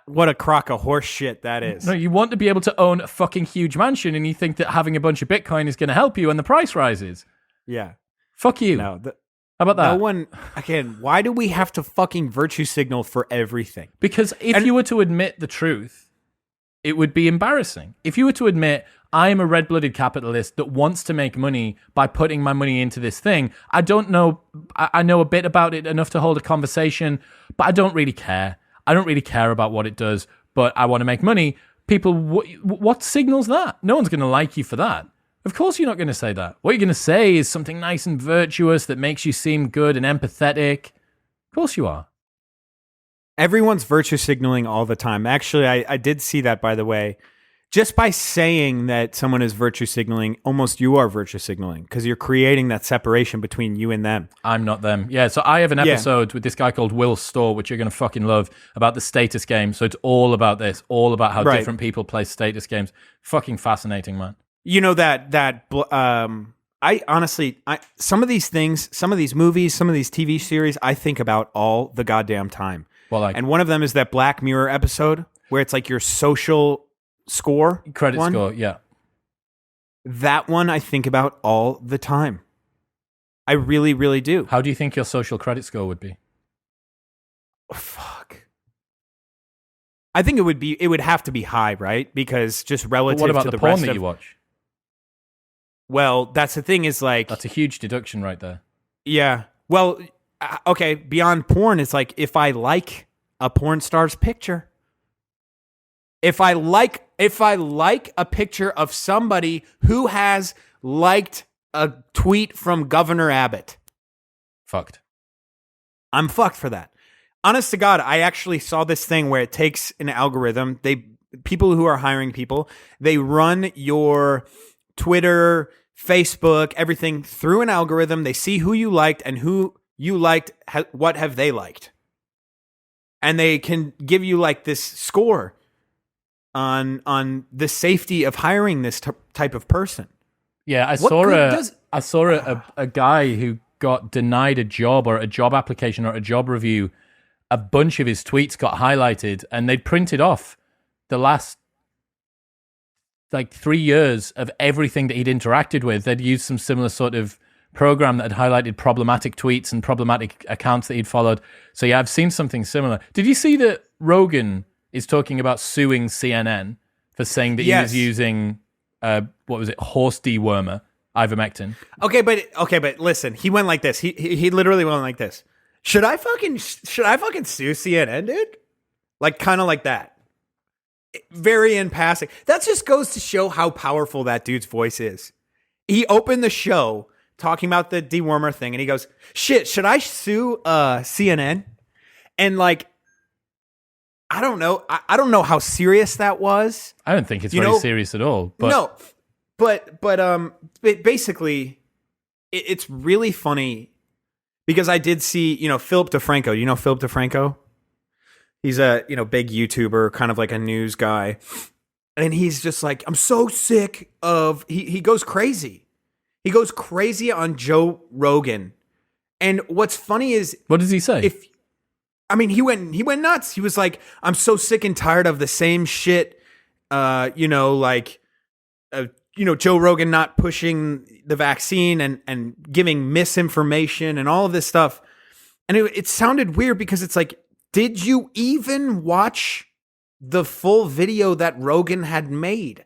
[SPEAKER 1] What a crock of horse shit that is.
[SPEAKER 2] No, you want to be able to own a fucking huge mansion and you think that having a bunch of Bitcoin is going to help you when the price rises.
[SPEAKER 1] Yeah.
[SPEAKER 2] Fuck you.
[SPEAKER 1] No,
[SPEAKER 2] how about that?
[SPEAKER 1] No one, again, why do we have to fucking virtue signal for everything?
[SPEAKER 2] Because if you were to admit the truth, it would be embarrassing. If you were to admit, I am a red-blooded capitalist that wants to make money by putting my money into this thing. I don't know, I know a bit about it enough to hold a conversation, but I don't really care. I don't really care about what it does, but I want to make money. People, what signals that? No one's going to like you for that. Of course you're not going to say that. What you're going to say is something nice and virtuous that makes you seem good and empathetic. Of course you are.
[SPEAKER 1] Everyone's virtue signaling all the time. Actually, I did see that, by the way. Just by saying that someone is virtue signaling, almost you are virtue signaling because you're creating that separation between you and them.
[SPEAKER 2] I'm not them. Yeah, so I have an episode with this guy called Will Storr, which you're going to fucking love, about the status game. So it's all about this, all about how different people play status games. Fucking fascinating, man.
[SPEAKER 1] You know I honestly, some of these things, some of these movies, some of these TV series, I think about all the goddamn time.
[SPEAKER 2] Well,
[SPEAKER 1] and one of them is that Black Mirror episode where it's like your social score.
[SPEAKER 2] Credit
[SPEAKER 1] one,
[SPEAKER 2] score, yeah.
[SPEAKER 1] That one I think about all the time. I really, really do.
[SPEAKER 2] How do you think your social credit score would be?
[SPEAKER 1] Oh, fuck. I think it would have to be high, right? Because just relative
[SPEAKER 2] But what about
[SPEAKER 1] to
[SPEAKER 2] the
[SPEAKER 1] the
[SPEAKER 2] porn
[SPEAKER 1] rest
[SPEAKER 2] that
[SPEAKER 1] of,
[SPEAKER 2] you watch?
[SPEAKER 1] well, that's the thing is like,
[SPEAKER 2] That's a huge deduction right there.
[SPEAKER 1] yeah. Well, okay, beyond porn, it's like if I like a porn star's picture, if I like a picture of somebody who has liked a tweet from Governor Abbott,
[SPEAKER 2] Fucked.
[SPEAKER 1] I'm fucked for that. Honest to God, I actually saw this thing where it takes an algorithm. People who are hiring people, they run your Twitter, Facebook, everything through an algorithm. They see who you liked and who you liked, what have they liked. And they can give you like this score on the safety of hiring this type of person.
[SPEAKER 2] Yeah, I saw a guy who got denied a job or a job application or a job review. A bunch of his tweets got highlighted and they'd printed off the last like 3 years of everything that he'd interacted with. They'd used some similar sort of program that had highlighted problematic tweets and problematic accounts that he'd followed. So yeah, I've seen something similar. Did you see that Rogan is talking about suing CNN for saying that he was using horse dewormer, ivermectin? Okay,
[SPEAKER 1] but listen, he went like this. He literally went like this. Should I fucking sue CNN, dude? Like kind of like that. Very in passing. That just goes to show how powerful that dude's voice is. He opened the show talking about the dewormer thing and he goes, "Shit, should I sue CNN?" And like, I don't know. I don't know how serious that was.
[SPEAKER 2] I don't think it's very serious at all. But
[SPEAKER 1] no, but basically, it's really funny because I did see, Philip DeFranco. You know Philip DeFranco? He's a big YouTuber, kind of like a news guy, and he's just like, I'm so sick of. He goes crazy. He goes crazy on Joe Rogan, and what's funny is,
[SPEAKER 2] what does he say?
[SPEAKER 1] He went nuts. He was like, I'm so sick and tired of the same shit. Joe Rogan not pushing the vaccine and giving misinformation and all of this stuff. And it sounded weird because it's like, did you even watch the full video that Rogan had made?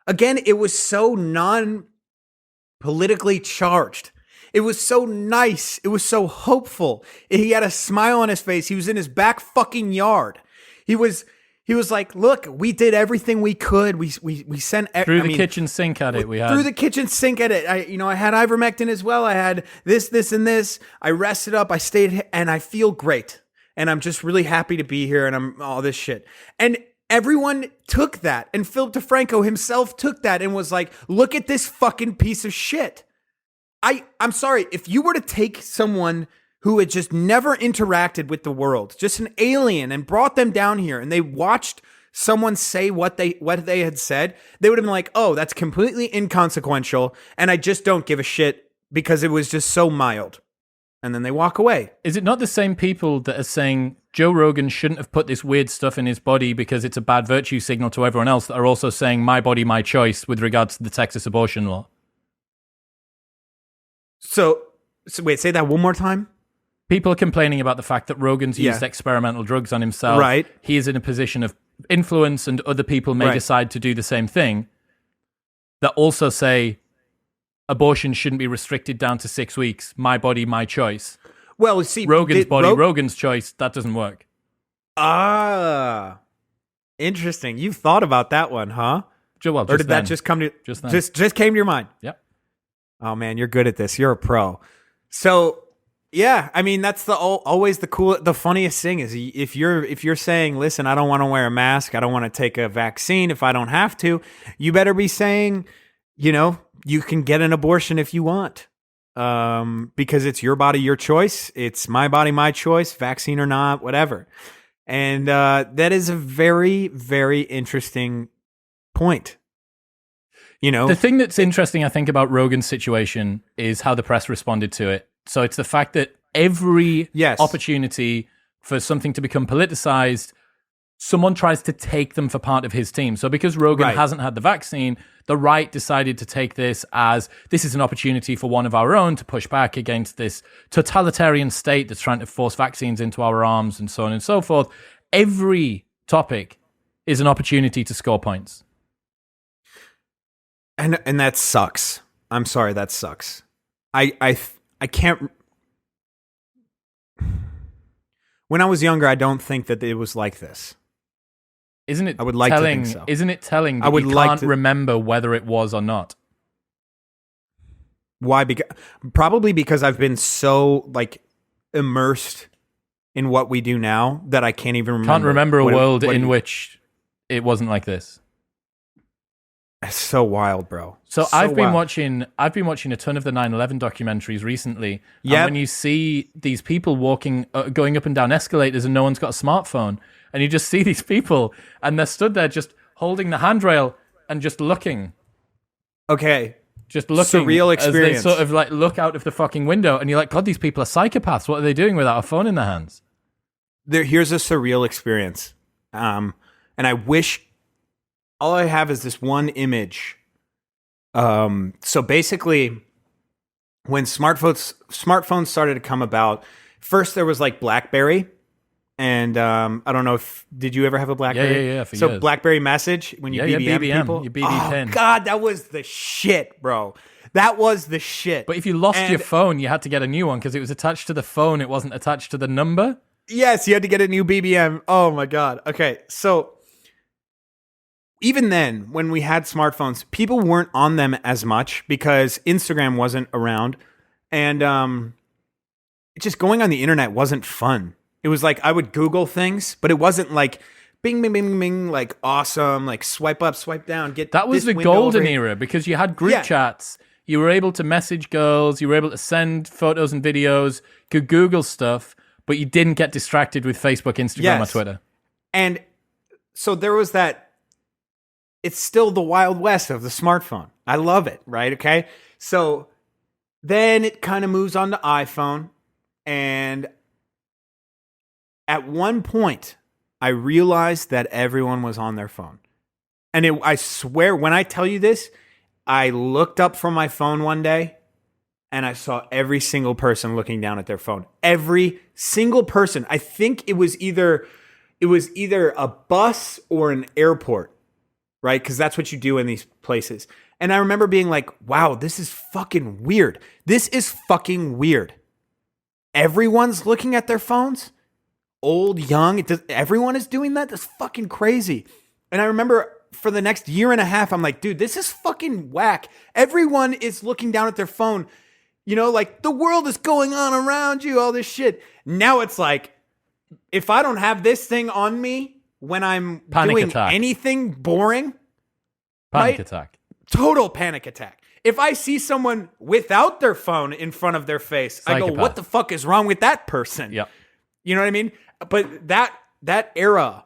[SPEAKER 1] Again, it was so non-politically charged. It was so nice. It was so hopeful. He had a smile on his face. He was in his back fucking yard. He was like, look, we did everything we could. We sent
[SPEAKER 2] through the kitchen sink at it.
[SPEAKER 1] Through the kitchen sink at it. I had ivermectin as well. I had this, and this. I rested up. I stayed, and I feel great. And I'm just really happy to be here. And I'm all this shit. And everyone took that. And Philip DeFranco himself took that and was like, look at this fucking piece of shit. I'm sorry, if you were to take someone who had just never interacted with the world, just an alien, and brought them down here and they watched someone say what they had said, they would have been like, oh, that's completely inconsequential and I just don't give a shit because it was just so mild. And then they walk away.
[SPEAKER 2] Is it not the same people that are saying Joe Rogan shouldn't have put this weird stuff in his body because it's a bad virtue signal to everyone else that are also saying my body, my choice with regards to the Texas abortion law?
[SPEAKER 1] So wait, say that one more time.
[SPEAKER 2] People are complaining about the fact that Rogan's used experimental drugs on himself.
[SPEAKER 1] Right.
[SPEAKER 2] He is in a position of influence and other people may decide to do the same thing. That also say abortion shouldn't be restricted down to 6 weeks. My body, my choice.
[SPEAKER 1] Well, see,
[SPEAKER 2] Rogan's body, Rogan's choice. That doesn't work.
[SPEAKER 1] Ah, interesting. You've thought about that one, huh?
[SPEAKER 2] Well,
[SPEAKER 1] or did that just come to just came to your mind?
[SPEAKER 2] Yep.
[SPEAKER 1] Oh man, you're good at this. You're a pro. So yeah, I mean that's always the funniest thing is if you're saying, listen, I don't want to wear a mask, I don't want to take a vaccine if I don't have to, you better be saying, you can get an abortion if you want, because it's your body, your choice. It's my body, my choice, vaccine or not, whatever. And that is a very, very interesting point.
[SPEAKER 2] The thing that's interesting, I think, about Rogan's situation is how the press responded to it. So it's the fact that every opportunity for something to become politicized, someone tries to take them for part of his team. So because Rogan hasn't had the vaccine, the right decided to take this as this is an opportunity for one of our own to push back against this totalitarian state that's trying to force vaccines into our arms and so on and so forth. Every topic is an opportunity to score points.
[SPEAKER 1] And that sucks. I'm sorry, that sucks. I can't. When I was younger, I don't think that it was like this.
[SPEAKER 2] Isn't it?
[SPEAKER 1] I would like
[SPEAKER 2] telling,
[SPEAKER 1] to think so.
[SPEAKER 2] Isn't it telling that
[SPEAKER 1] I would
[SPEAKER 2] you
[SPEAKER 1] like
[SPEAKER 2] can't
[SPEAKER 1] to
[SPEAKER 2] remember whether it was or not?
[SPEAKER 1] Why? Probably because I've been so like immersed in what we do now that I can't even remember.
[SPEAKER 2] Can't remember a world in which it wasn't like this.
[SPEAKER 1] It's so wild, bro.
[SPEAKER 2] So I've been watching a ton of the 9/11 documentaries recently. Yeah. And when you see these people walking, going up and down escalators, and no one's got a smartphone, and you just see these people, and they're stood there just holding the handrail and just looking.
[SPEAKER 1] Okay.
[SPEAKER 2] Just looking.
[SPEAKER 1] Surreal experience.
[SPEAKER 2] As they sort of like look out of the fucking window, and you're like, God, these people are psychopaths. What are they doing without a phone in their hands?
[SPEAKER 1] Here's a surreal experience. And I wish all I have is this one image. So basically, when smartphones started to come about, first there was like BlackBerry. And I don't know if did you ever have a BlackBerry?
[SPEAKER 2] Yeah.
[SPEAKER 1] So
[SPEAKER 2] years.
[SPEAKER 1] BlackBerry Message when you BBM people.
[SPEAKER 2] You BB pin.
[SPEAKER 1] Oh God, that was the shit, bro. That was the shit.
[SPEAKER 2] But if you lost your phone, you had to get a new one because it was attached to the phone. It wasn't attached to the number.
[SPEAKER 1] Yes, you had to get a new BBM. Oh my God. Okay, so even then, when we had smartphones, people weren't on them as much because Instagram wasn't around, and just going on the internet wasn't fun. It was like I would Google things, but it wasn't like bing, bing, bing, bing, like awesome, like swipe up, swipe down, get
[SPEAKER 2] that was
[SPEAKER 1] this
[SPEAKER 2] the golden era because you had group chats. You were able to message girls. You were able to send photos and videos. Could Google stuff, but you didn't get distracted with Facebook, Instagram, or Twitter.
[SPEAKER 1] And so there was that. It's still the Wild West of the smartphone. I love it, right? Okay. So then it kind of moves on to iPhone. And at one point, I realized that everyone was on their phone. And I swear, when I tell you this, I looked up from my phone one day and I saw every single person looking down at their phone. Every single person. I think it was either a bus or an airport. Right? Because that's what you do in these places. And I remember being like, wow, this is fucking weird. This is fucking weird. Everyone's looking at their phones. Old, young. Everyone is doing that? That's fucking crazy. And I remember for the next year and a half, I'm like, dude, this is fucking whack. Everyone is looking down at their phone. You know, like the world is going on around you, all this shit. Now it's like, if I don't have this thing on me, when I'm doing anything boring,
[SPEAKER 2] panic attack.
[SPEAKER 1] Total panic attack. If I see someone without their phone in front of their face, I go, what the fuck is wrong with that person?
[SPEAKER 2] Yep.
[SPEAKER 1] You know what I mean? But that era,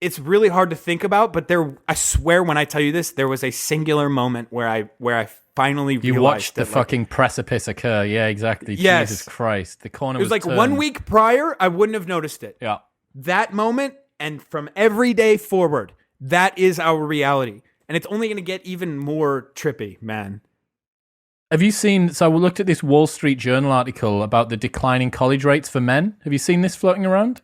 [SPEAKER 1] it's really hard to think about, but I swear when I tell you this, there was a singular moment where I finally realized
[SPEAKER 2] you watched the fucking precipice occur. Yeah, exactly.
[SPEAKER 1] Yes.
[SPEAKER 2] Jesus Christ. The corner
[SPEAKER 1] was like
[SPEAKER 2] turned.
[SPEAKER 1] 1 week prior, I wouldn't have noticed it.
[SPEAKER 2] Yeah.
[SPEAKER 1] That moment, and from every day forward, that is our reality. And it's only going to get even more trippy, man.
[SPEAKER 2] Have you seen... So we looked at this Wall Street Journal article about the declining college rates for men. Have you seen this floating around?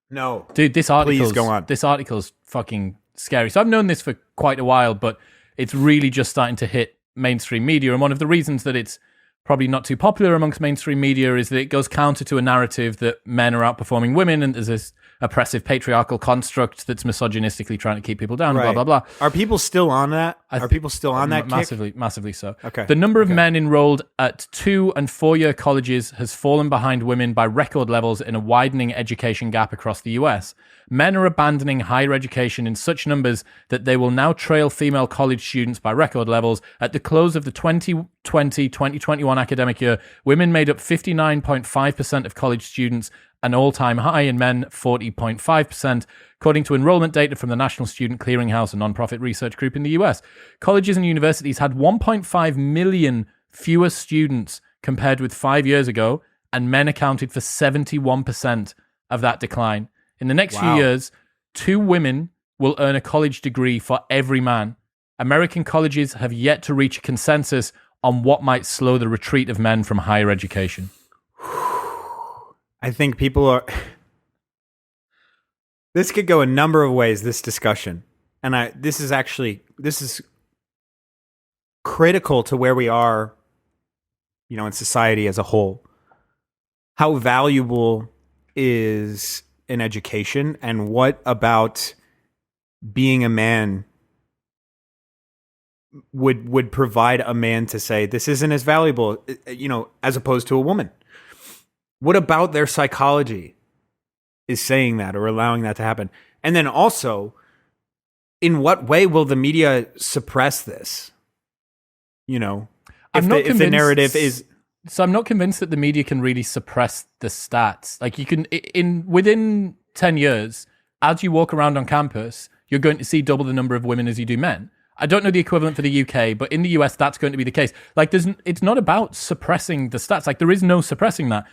[SPEAKER 1] No.
[SPEAKER 2] Dude, this article's...
[SPEAKER 1] Please go on.
[SPEAKER 2] This article's fucking scary. So I've known this for quite a while, but it's really just starting to hit mainstream media. And one of the reasons that it's probably not too popular amongst mainstream media is that it goes counter to a narrative that men are outperforming women, and there's this oppressive patriarchal construct that's misogynistically trying to keep people down, blah, blah, blah.
[SPEAKER 1] Are people still on that? Are people still on that kick?
[SPEAKER 2] Massively so.
[SPEAKER 1] Okay.
[SPEAKER 2] The number of men enrolled at 2- and 4-year colleges has fallen behind women by record levels in a widening education gap across the US. Men are abandoning higher education in such numbers that they will now trail female college students by record levels. At the close of the 2020-2021 academic year, women made up 59.5% of college students, an all-time high, in men 40.5%, according to enrollment data from the National Student Clearinghouse, a nonprofit research group in the US. Colleges and universities had 1.5 million fewer students compared with 5 years ago, and men accounted for 71% of that decline. In the next few years, 2 women will earn a college degree for every man. American colleges have yet to reach a consensus on what might slow the retreat of men from higher education.
[SPEAKER 1] I think people are... This could go a number of ways, this discussion. And this is critical to where we are, in society as a whole. How valuable is an education, and what about being a man would provide a man to say this isn't as valuable, as opposed to a woman? What about their psychology is saying that or allowing that to happen? And then also, in what way will the media suppress this? If the narrative is...
[SPEAKER 2] So I'm not convinced that the media can really suppress the stats. Like, you can, within 10 years, as you walk around on campus, you're going to see double the number of women as you do men. I don't know the equivalent for the UK, but in the US, that's going to be the case. Like, it's not about suppressing the stats. Like, there is no suppressing that.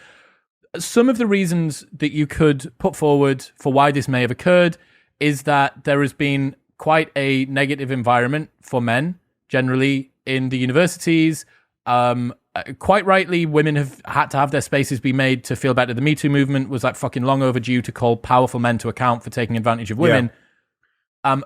[SPEAKER 2] Some of the reasons that you could put forward for why this may have occurred is that there has been quite a negative environment for men generally in the universities. Quite rightly, women have had to have their spaces be made to feel better. The Me Too movement was like fucking long overdue to call powerful men to account for taking advantage of women. Yeah.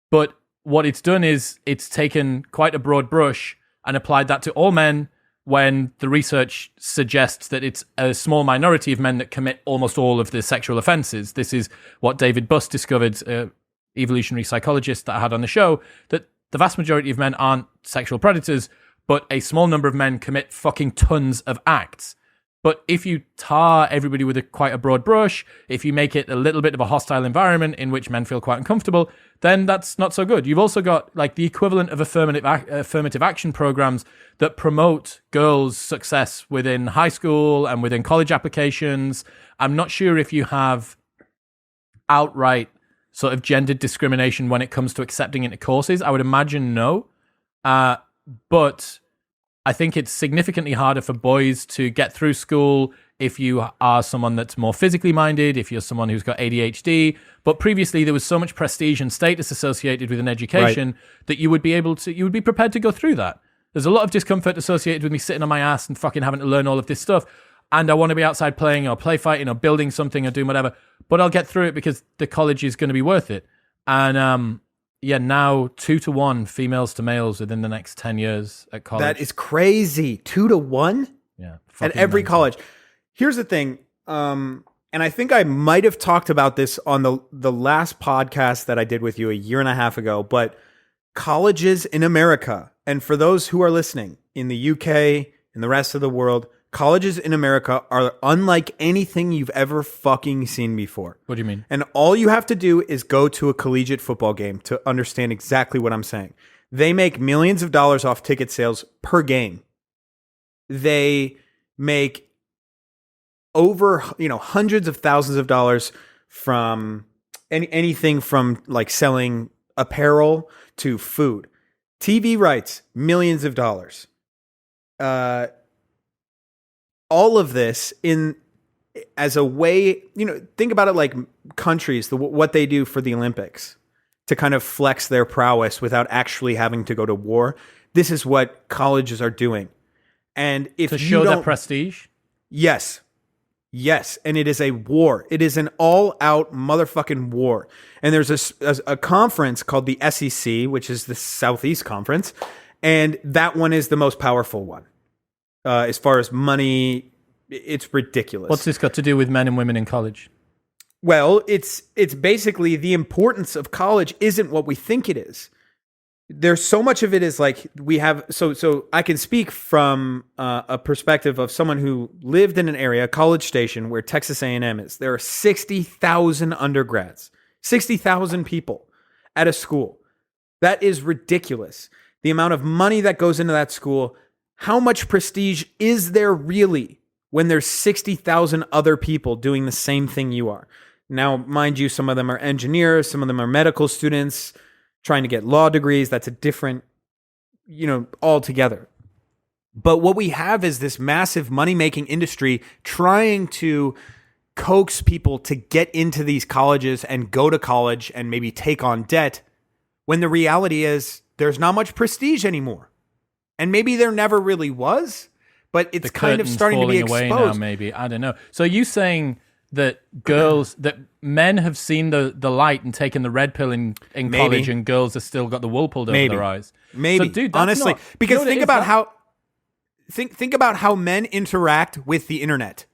[SPEAKER 2] But what it's done is it's taken quite a broad brush and applied that to all men, when the research suggests that it's a small minority of men that commit almost all of the sexual offenses. This is what David Buss discovered, evolutionary psychologist that I had on the show, that the vast majority of men aren't sexual predators, but a small number of men commit fucking tons of acts. But if you tar everybody with quite a broad brush, if you make it a little bit of a hostile environment in which men feel quite uncomfortable, then that's not so good. You've also got like the equivalent of affirmative action programs that promote girls' success within high school and within college applications. I'm not sure if you have outright sort of gendered discrimination when it comes to accepting into courses. I would imagine no. But I think it's significantly harder for boys to get through school if you are someone that's more physically minded, if you're someone who's got ADHD. But previously, there was so much prestige and status associated with an education that you would be prepared to go through that. There's a lot of discomfort associated with me sitting on my ass and fucking having to learn all of this stuff. And I want to be outside playing or play fighting or building something or doing whatever. But I'll get through it because the college is going to be worth it. And now 2-to-1 females to males within the next 10 years at college.
[SPEAKER 1] That is crazy. 2-to-1?
[SPEAKER 2] Yeah.
[SPEAKER 1] At every college. Here's the thing. And I think I might have talked about this on the last podcast that I did with you a year and a half ago, but colleges in America, and for those who are listening in the UK and the rest of the world, colleges in America are unlike anything you've ever fucking seen before.
[SPEAKER 2] What do you mean?
[SPEAKER 1] And all you have to do is go to a collegiate football game to understand exactly what I'm saying. They make millions of dollars off ticket sales per game. They make over, hundreds of thousands of dollars from anything from like selling apparel to food. TV rights, millions of dollars. All of this as a way, think about it like countries, what they do for the Olympics to kind of flex their prowess without actually having to go to war. This is what colleges are doing. And if
[SPEAKER 2] to show their prestige?
[SPEAKER 1] Yes. And it is a war. It is an all-out motherfucking war. And there's a conference called the SEC, which is the Southeast Conference. And that one is the most powerful one. As far as money, it's ridiculous.
[SPEAKER 2] What's this got to do with men and women in college?
[SPEAKER 1] Well, it's basically the importance of college isn't what we think it is. There's so much of it is like we have. So I can speak from a perspective of someone who lived in an area, College Station, where Texas A&M is. There are 60,000 undergrads, 60,000 people at a school. That is ridiculous. The amount of money that goes into that school. How much prestige is there really when there's 60,000 other people doing the same thing you are? Now, mind you, some of them are engineers, some of them are medical students trying to get law degrees. That's a different, altogether. But what we have is this massive money-making industry trying to coax people to get into these colleges and go to college and maybe take on debt, when the reality is there's not much prestige anymore. And maybe there never really was, but it's kind of starting to be exposed.
[SPEAKER 2] Away now, maybe. I don't know. So are you saying that that men have seen the light and taken the red pill in college, and girls have still got the wool pulled over their eyes?
[SPEAKER 1] Maybe.
[SPEAKER 2] So, dude,
[SPEAKER 1] honestly, because think about how men interact with the internet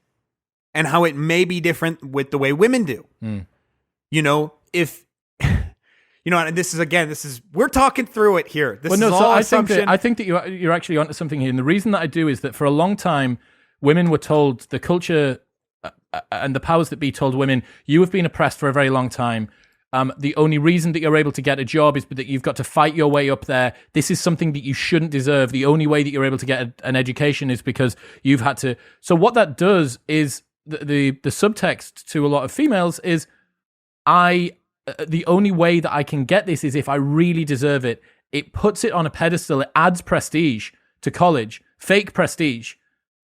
[SPEAKER 1] and how it may be different with the way women do. You know, if you know, and this is we're talking through it here. This is all assumption.
[SPEAKER 2] I think that you're actually onto something here. And the reason that I do is that for a long time, women were told, the culture and the powers that be told women, you have been oppressed for a very long time. The only reason that you're able to get a job is that you've got to fight your way up there. This is something that you shouldn't deserve. The only way that you're able to get an education is because you've had to. So what that does is the subtext to a lot of females is, the only way that I can get this is if I really deserve it. It puts it on a pedestal. It adds prestige to college, fake prestige.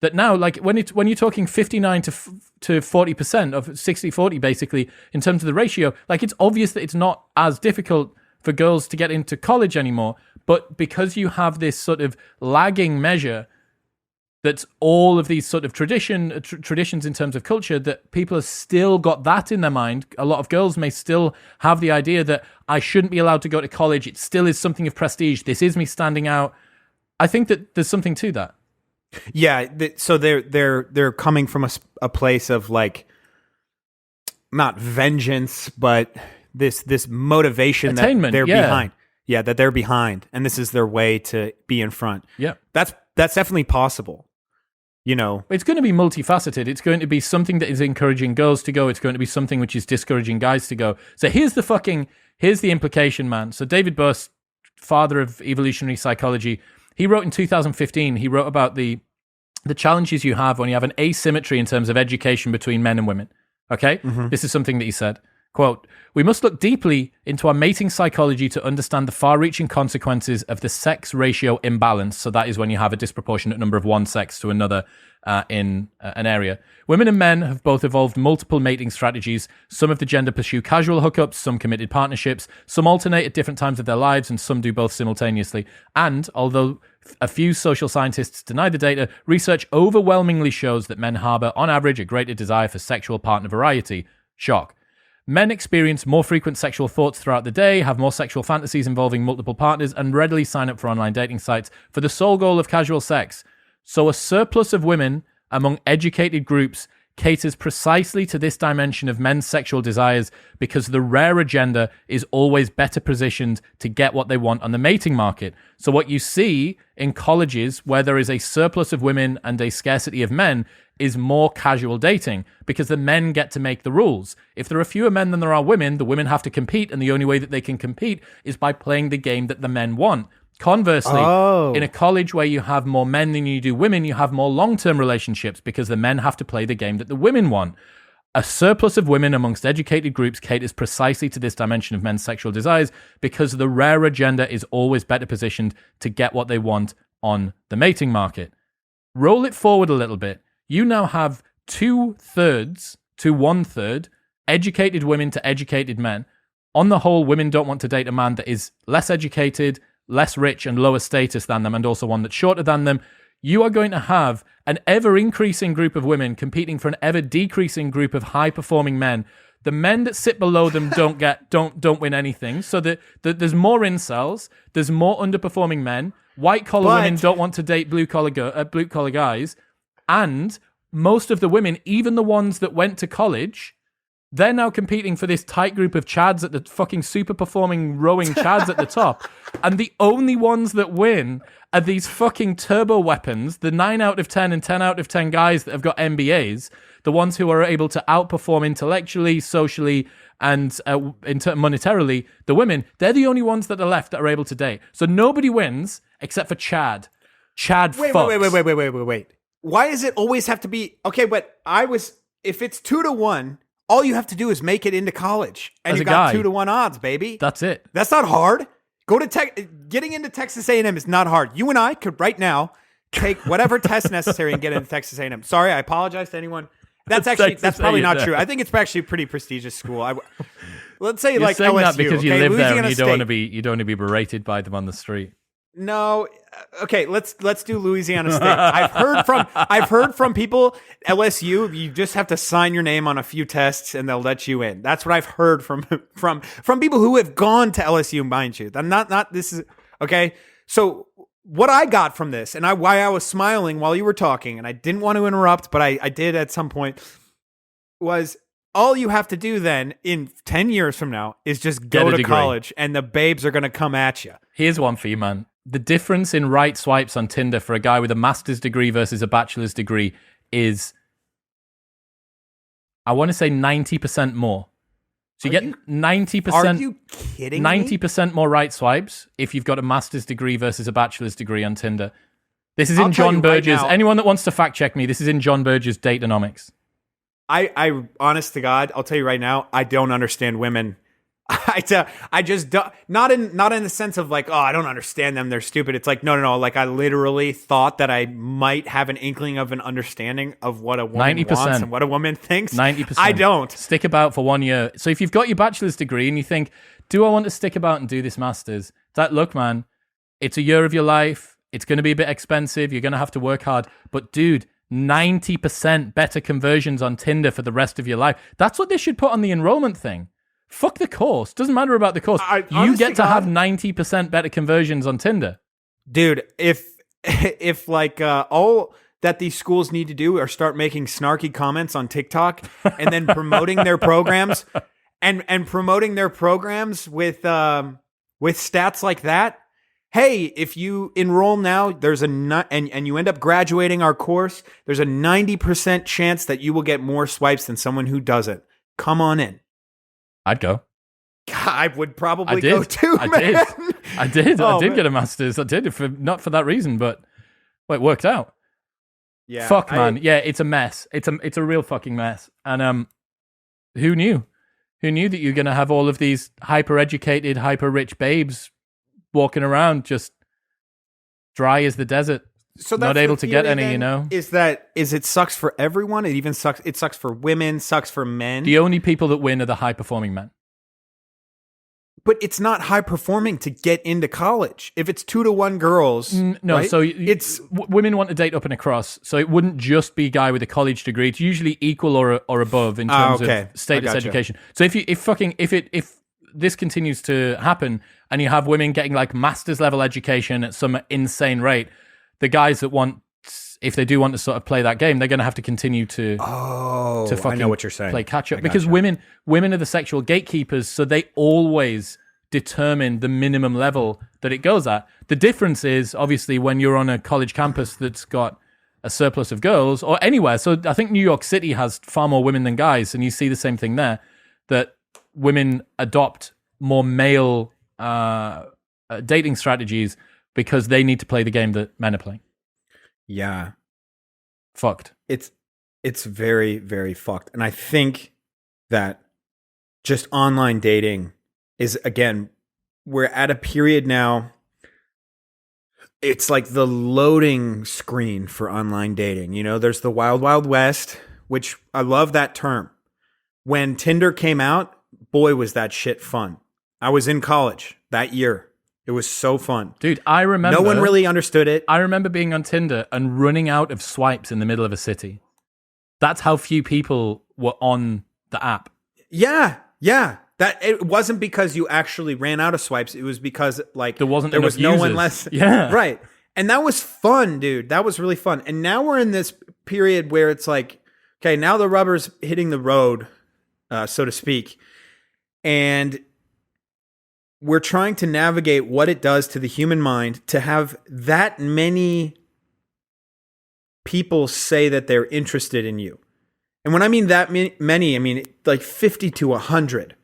[SPEAKER 2] That now, like when you're talking 59 to 40% of 60-40, basically in terms of the ratio, like it's obvious that it's not as difficult for girls to get into college anymore. But because you have this sort of lagging measure, that's all of these sort of traditions in terms of culture, that people have still got that in their mind. A lot of girls may still have the idea that I shouldn't be allowed to go to college. It still is something of prestige. This is me standing out. I think that there's something to that.
[SPEAKER 1] Yeah, so they're coming from a place of like, not vengeance, but this motivation
[SPEAKER 2] Attainment,
[SPEAKER 1] that they're behind. Yeah, that they're behind, and this is their way to be in front.
[SPEAKER 2] Yeah,
[SPEAKER 1] that's definitely possible. You know,
[SPEAKER 2] it's going to be multifaceted. It's going to be something that is encouraging girls to go. It's going to be something which is discouraging guys to go. So here's the implication, man. So David Buss, father of evolutionary psychology, he wrote in 2015, he wrote about the challenges you have when you have an asymmetry in terms of education between men and women. Okay? Mm-hmm. This is something that he said. Quote, "We must look deeply into our mating psychology to understand the far-reaching consequences of the sex ratio imbalance." So that is when you have a disproportionate number of one sex to another in an area. "Women and men have both evolved multiple mating strategies. Some of the gender pursue casual hookups, some committed partnerships, some alternate at different times of their lives, and some do both simultaneously. And although a few social scientists deny the data, research overwhelmingly shows that men harbor, on average, a greater desire for sexual partner variety." Shock. "Men experience more frequent sexual thoughts throughout the day, have more sexual fantasies involving multiple partners, and readily sign up for online dating sites for the sole goal of casual sex. So a surplus of women among educated groups caters precisely to this dimension of men's sexual desires because the rarer gender is always better positioned to get what they want on the mating market." So what you see in colleges where there is a surplus of women and a scarcity of men is more casual dating because the men get to make the rules. If there are fewer men than there are women, the women have to compete, and the only way that they can compete is by playing the game that the men want. Conversely, in a college where you have more men than you do women, you have more long-term relationships because the men have to play the game that the women want. A surplus of women amongst educated groups caters precisely to this dimension of men's sexual desires because the rarer gender is always better positioned to get what they want on the mating market. Roll it forward a little bit. You now have 2/3 to 1/3 educated women to educated men. On the whole, women don't want to date a man that is less educated, less rich, and lower status than them, and also one that's shorter than them. You are going to have an ever-increasing group of women competing for an ever-decreasing group of high-performing men. The men that sit below them don't win anything. So there's more incels, there's more underperforming men. White-collar women don't want to date blue-collar guys. And most of the women, even the ones that went to college, they're now competing for this tight group of chads at the fucking super performing rowing chads at the top. And the only ones that win are these fucking turbo weapons, the 9 out of 10 and 10 out of 10 guys that have got MBAs, the ones who are able to outperform intellectually, socially, and monetarily. The women, they're the only ones that are left that are able to date. So nobody wins except for Chad. Chad fucks.
[SPEAKER 1] Wait. Why does it always have to be okay? But if it's 2-1, all you have to do is make it into college, and you got 2-1 odds, baby.
[SPEAKER 2] That's it.
[SPEAKER 1] That's not hard. Getting into Texas A&M is not hard. You and I could right now take whatever test necessary and get into Texas A&M. Sorry, I apologize to anyone That's probably not true. I think it's actually a pretty prestigious school. Let's say
[SPEAKER 2] You're
[SPEAKER 1] like
[SPEAKER 2] saying
[SPEAKER 1] LSU,
[SPEAKER 2] that because you
[SPEAKER 1] okay?
[SPEAKER 2] live there
[SPEAKER 1] Louisiana
[SPEAKER 2] and you don't
[SPEAKER 1] State.
[SPEAKER 2] want to be berated by them on the street.
[SPEAKER 1] No, okay. Let's do Louisiana State. I've heard from people LSU. You just have to sign your name on a few tests and they'll let you in. That's what I've heard from people who have gone to LSU. Mind you, I'm not. This is okay. So what I got from this, and why I was smiling while you were talking, and I didn't want to interrupt, but I did at some point, was all you have to do then in 10 years from now is just go to college and the babes are going to come at you.
[SPEAKER 2] Here's one for you, man. The difference in right swipes on Tinder for a guy with a master's degree versus a bachelor's degree is, I want to say 90% more. So you get 90%.
[SPEAKER 1] Are you kidding me?
[SPEAKER 2] 90% more right swipes if you've got a master's degree versus a bachelor's degree on Tinder. This is in John Burge's. Anyone that wants to fact check me, this is in John Burge's Dateonomics.
[SPEAKER 1] I honest to God, I'll tell you right now, I don't understand women. I just don't, not in the sense of like, oh, I don't understand them, they're stupid. It's like, no. Like I literally thought that I might have an inkling of an understanding of what a woman
[SPEAKER 2] 90%.
[SPEAKER 1] wants and what a woman thinks.
[SPEAKER 2] 90%.
[SPEAKER 1] I don't.
[SPEAKER 2] Stick about for 1 year. So if you've got your bachelor's degree and you think, do I want to stick about and do this master's? It's like, look, man, it's a year of your life. It's going to be a bit expensive. You're going to have to work hard. But dude, 90% better conversions on Tinder for the rest of your life. That's what they should put on the enrollment thing. Fuck the course. Doesn't matter about the course. You get to have 90% better conversions on Tinder.
[SPEAKER 1] Dude, if like all that these schools need to do are start making snarky comments on TikTok and then promoting their programs and promoting their programs with stats like that. Hey, if you enroll now, there's and you end up graduating our course, there's a 90% chance that you will get more swipes than someone who doesn't. Come on in.
[SPEAKER 2] I'd go.
[SPEAKER 1] I would probably go too, man.
[SPEAKER 2] I did get a master's. I did, not for that reason, but well, it worked out.
[SPEAKER 1] Yeah.
[SPEAKER 2] Fuck, man. Yeah, it's a mess. It's a real fucking mess. And who knew? Who knew that you're going to have all of these hyper-educated, hyper-rich babes walking around just dry as the desert? So not able to get any, you know?
[SPEAKER 1] Is it sucks for everyone? It sucks for women, sucks for men.
[SPEAKER 2] The only people that win are the high-performing men.
[SPEAKER 1] But it's not high-performing to get into college. If it's 2-to-1 girls,
[SPEAKER 2] no.
[SPEAKER 1] Right?
[SPEAKER 2] So women want to date up and across. So it wouldn't just be a guy with a college degree. It's usually equal or above in terms of status education. So if this continues to happen and you have women getting like master's level education at some insane rate, the guys that want, if they do want to sort of play that game, they're going to have to continue to fucking
[SPEAKER 1] I know what you're saying.
[SPEAKER 2] Play catch up, because women are the sexual gatekeepers, so they always determine the minimum level that it goes at. The difference is obviously when you're on a college campus that's got a surplus of girls, or anywhere. So I think New York City has far more women than guys, and you see the same thing there, that women adopt more male dating strategies because they need to play the game that men are playing.
[SPEAKER 1] Yeah.
[SPEAKER 2] Fucked.
[SPEAKER 1] It's very, very fucked. And I think that just online dating is, again, we're at a period now. It's like the loading screen for online dating. You know, there's the Wild Wild West, which I love that term. When Tinder came out, boy, was that shit fun. I was in college that year. It was so fun.
[SPEAKER 2] Dude, I remember...
[SPEAKER 1] No one really understood it.
[SPEAKER 2] I remember being on Tinder and running out of swipes in the middle of a city. That's how few people were on the app.
[SPEAKER 1] Yeah. That it wasn't because you actually ran out of swipes. It was because like
[SPEAKER 2] there was
[SPEAKER 1] no one less.
[SPEAKER 2] Yeah.
[SPEAKER 1] Right. And that was fun, dude. That was really fun. And now we're in this period where it's like, okay, now the rubber's hitting the road, so to speak. And we're trying to navigate what it does to the human mind to have that many people say that they're interested in you. And when I mean that many, I mean like 50 to 100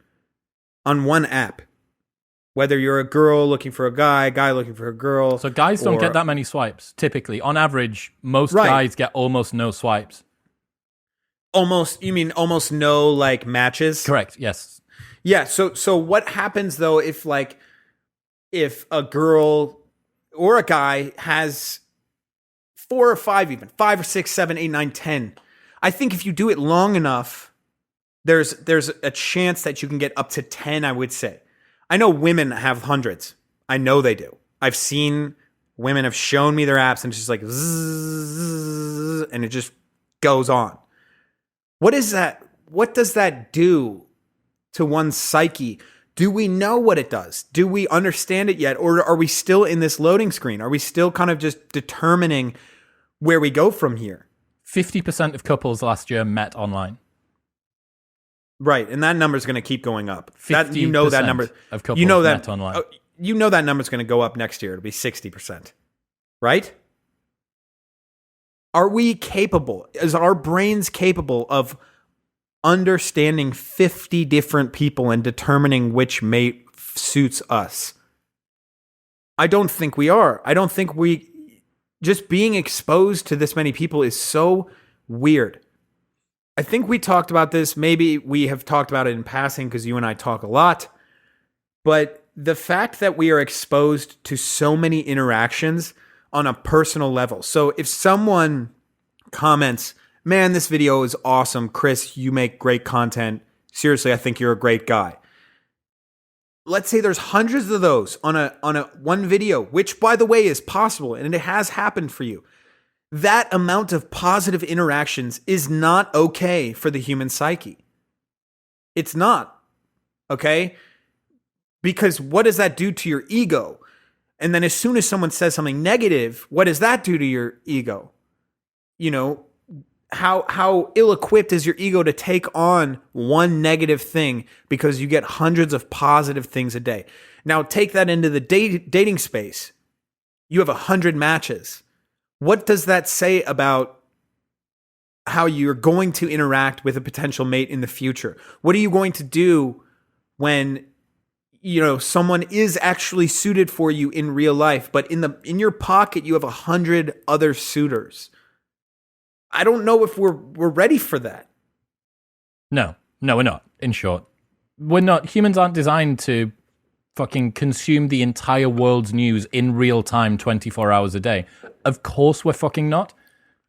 [SPEAKER 1] on one app. Whether you're a girl looking for a guy looking for a girl.
[SPEAKER 2] So guys don't get that many swipes, typically. On average, most guys get almost no swipes.
[SPEAKER 1] You mean almost no like matches?
[SPEAKER 2] Correct, yes.
[SPEAKER 1] Yeah, so what happens though if a girl or a guy has 4 or 5 even, 5 or 6, 7, 8, 9, 10 I think if you do it long enough, there's a chance that you can get up to 10, I would say. I know women have hundreds. I know they do. I've seen women have shown me their apps and it's just like zzz, and it just goes on. What is that? What does that do to one's psyche? Do we know what it does? Do we understand it yet? Or are we still in this loading screen? Are we still kind of just determining where we go from here?
[SPEAKER 2] 50% of couples last year met online.
[SPEAKER 1] Right, and that number is going to keep going up.
[SPEAKER 2] 50%
[SPEAKER 1] You know that number
[SPEAKER 2] of couples met online.
[SPEAKER 1] You know that number is going to go up next year. It'll be 60%. Right? Are we capable? Is our brains capable of understanding 50 different people and determining which mate suits us? I don't think we are. I don't think just being exposed to this many people is so weird. I think we talked about this. Maybe we have talked about it in passing because you and I talk a lot. But the fact that we are exposed to so many interactions on a personal level. So if someone comments, man, this video is awesome. Chris, you make great content. Seriously, I think you're a great guy. Let's say there's hundreds of those on a one video, which by the way is possible and it has happened for you. That amount of positive interactions is not okay for the human psyche. It's not. Okay? Because what does that do to your ego? And then as soon as someone says something negative, what does that do to your ego? You know, how ill-equipped is your ego to take on one negative thing because you get hundreds of positive things a day. Now take that into the dating space. You have 100 matches. What does that say about how you're going to interact with a potential mate in the future? What are you going to do when someone is actually suited for you in real life, but in your pocket you have 100 other suitors? I don't know if we're ready for that.
[SPEAKER 2] No, we're not. In short, we're not. Humans aren't designed to fucking consume the entire world's news in real time 24 hours a day. Of course we're fucking not.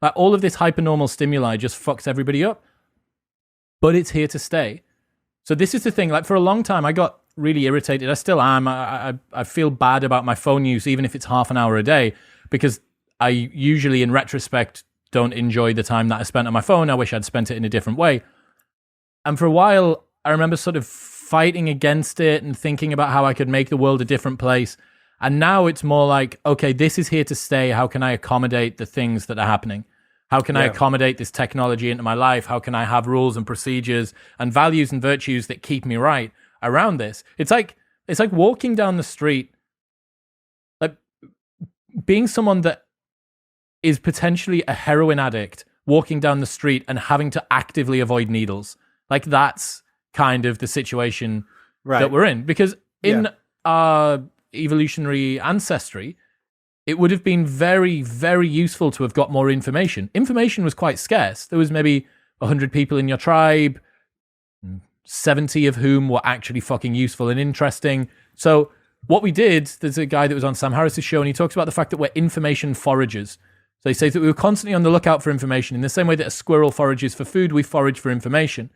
[SPEAKER 2] Like, all of this hypernormal stimuli just fucks everybody up. But it's here to stay. So this is the thing. Like, for a long time, I got really irritated. I still am. I feel bad about my phone use, even if it's half an hour a day, because I usually, in retrospect, don't enjoy the time that I spent on my phone. I wish I'd spent it in a different way. And for a while, I remember sort of fighting against it and thinking about how I could make the world a different place. And now it's more like, okay, this is here to stay. How can I accommodate the things that are happening? How can I accommodate this technology into my life? How can I have rules and procedures and values and virtues that keep me right around this? It's like walking down the street, like being someone that is potentially a heroin addict, walking down the street and having to actively avoid needles. Like, that's kind of the situation that we're in. Because in our evolutionary ancestry, it would have been very, very useful to have got more information. Information was quite scarce. There was maybe 100 people in your tribe, 70 of whom were actually fucking useful and interesting. So what we did, there's a guy that was on Sam Harris's show, and he talks about the fact that we're information foragers. So he says that we were constantly on the lookout for information. In the same way that a squirrel forages for food, we forage for information.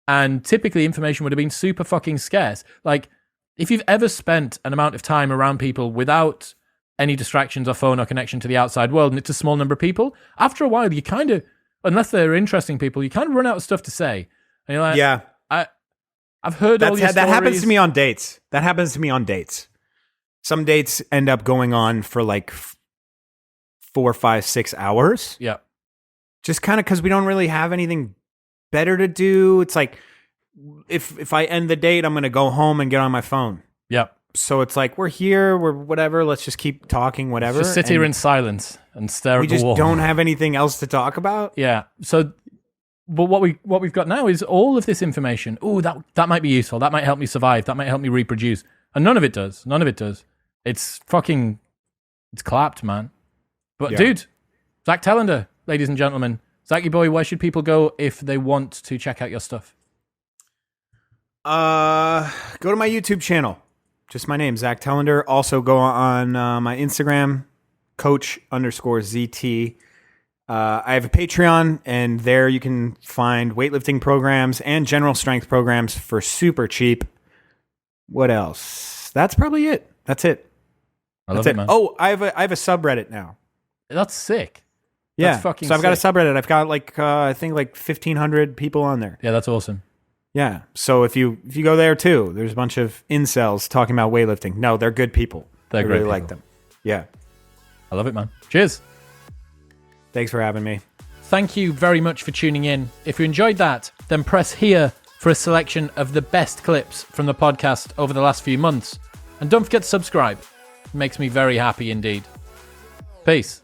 [SPEAKER 2] And typically information would have been super fucking scarce. Like, if you've ever spent an amount of time around people without any distractions or phone or connection to the outside world, and it's a small number of people, after a while, you kind of, unless they're interesting people, you kind of run out of stuff to say. And you're like,
[SPEAKER 1] yeah,
[SPEAKER 2] I've heard all your stories.
[SPEAKER 1] That happens to me on dates. Some dates end up going on for like 4, 5, 6 hours.
[SPEAKER 2] Yeah.
[SPEAKER 1] Just kind of because we don't really have anything better to do. It's like, if I end the date, I'm going to go home and get on my phone.
[SPEAKER 2] Yep.
[SPEAKER 1] So it's like, we're here, we're whatever, let's just keep talking, whatever.
[SPEAKER 2] Just sit here in silence and stare at the wall.
[SPEAKER 1] We just don't have anything else to talk about.
[SPEAKER 2] Yeah. So, but what we've got now is all of this information. Oh, that might be useful. That might help me survive. That might help me reproduce. And none of it does. It's clapped, man. But dude, Zack Telander, ladies and gentlemen. Zacky boy, where should people go if they want to check out your stuff?
[SPEAKER 1] Go to my YouTube channel. Just my name, Zack Telander. Also go on my Instagram, Coach_ZT. I have a Patreon, and there you can find weightlifting programs and general strength programs for super cheap. What else? That's probably it. That's it.
[SPEAKER 2] I love it, man.
[SPEAKER 1] Oh, I have a subreddit now.
[SPEAKER 2] That's sick.
[SPEAKER 1] Yeah,
[SPEAKER 2] That's fucking
[SPEAKER 1] so I've got a
[SPEAKER 2] sick.
[SPEAKER 1] subreddit. I've got I think 1,500 people on there.
[SPEAKER 2] Yeah, that's awesome.
[SPEAKER 1] Yeah, so if you go there too, there's a bunch of incels talking about weightlifting. No, they're good people.
[SPEAKER 2] They're
[SPEAKER 1] I
[SPEAKER 2] great
[SPEAKER 1] really
[SPEAKER 2] people.
[SPEAKER 1] like them. Yeah.
[SPEAKER 2] I love it, man. Cheers.
[SPEAKER 1] Thanks for having me.
[SPEAKER 2] Thank you very much for tuning in. If you enjoyed that, then press here for a selection of the best clips from the podcast over the last few months. And don't forget to subscribe. It makes me very happy indeed. Peace.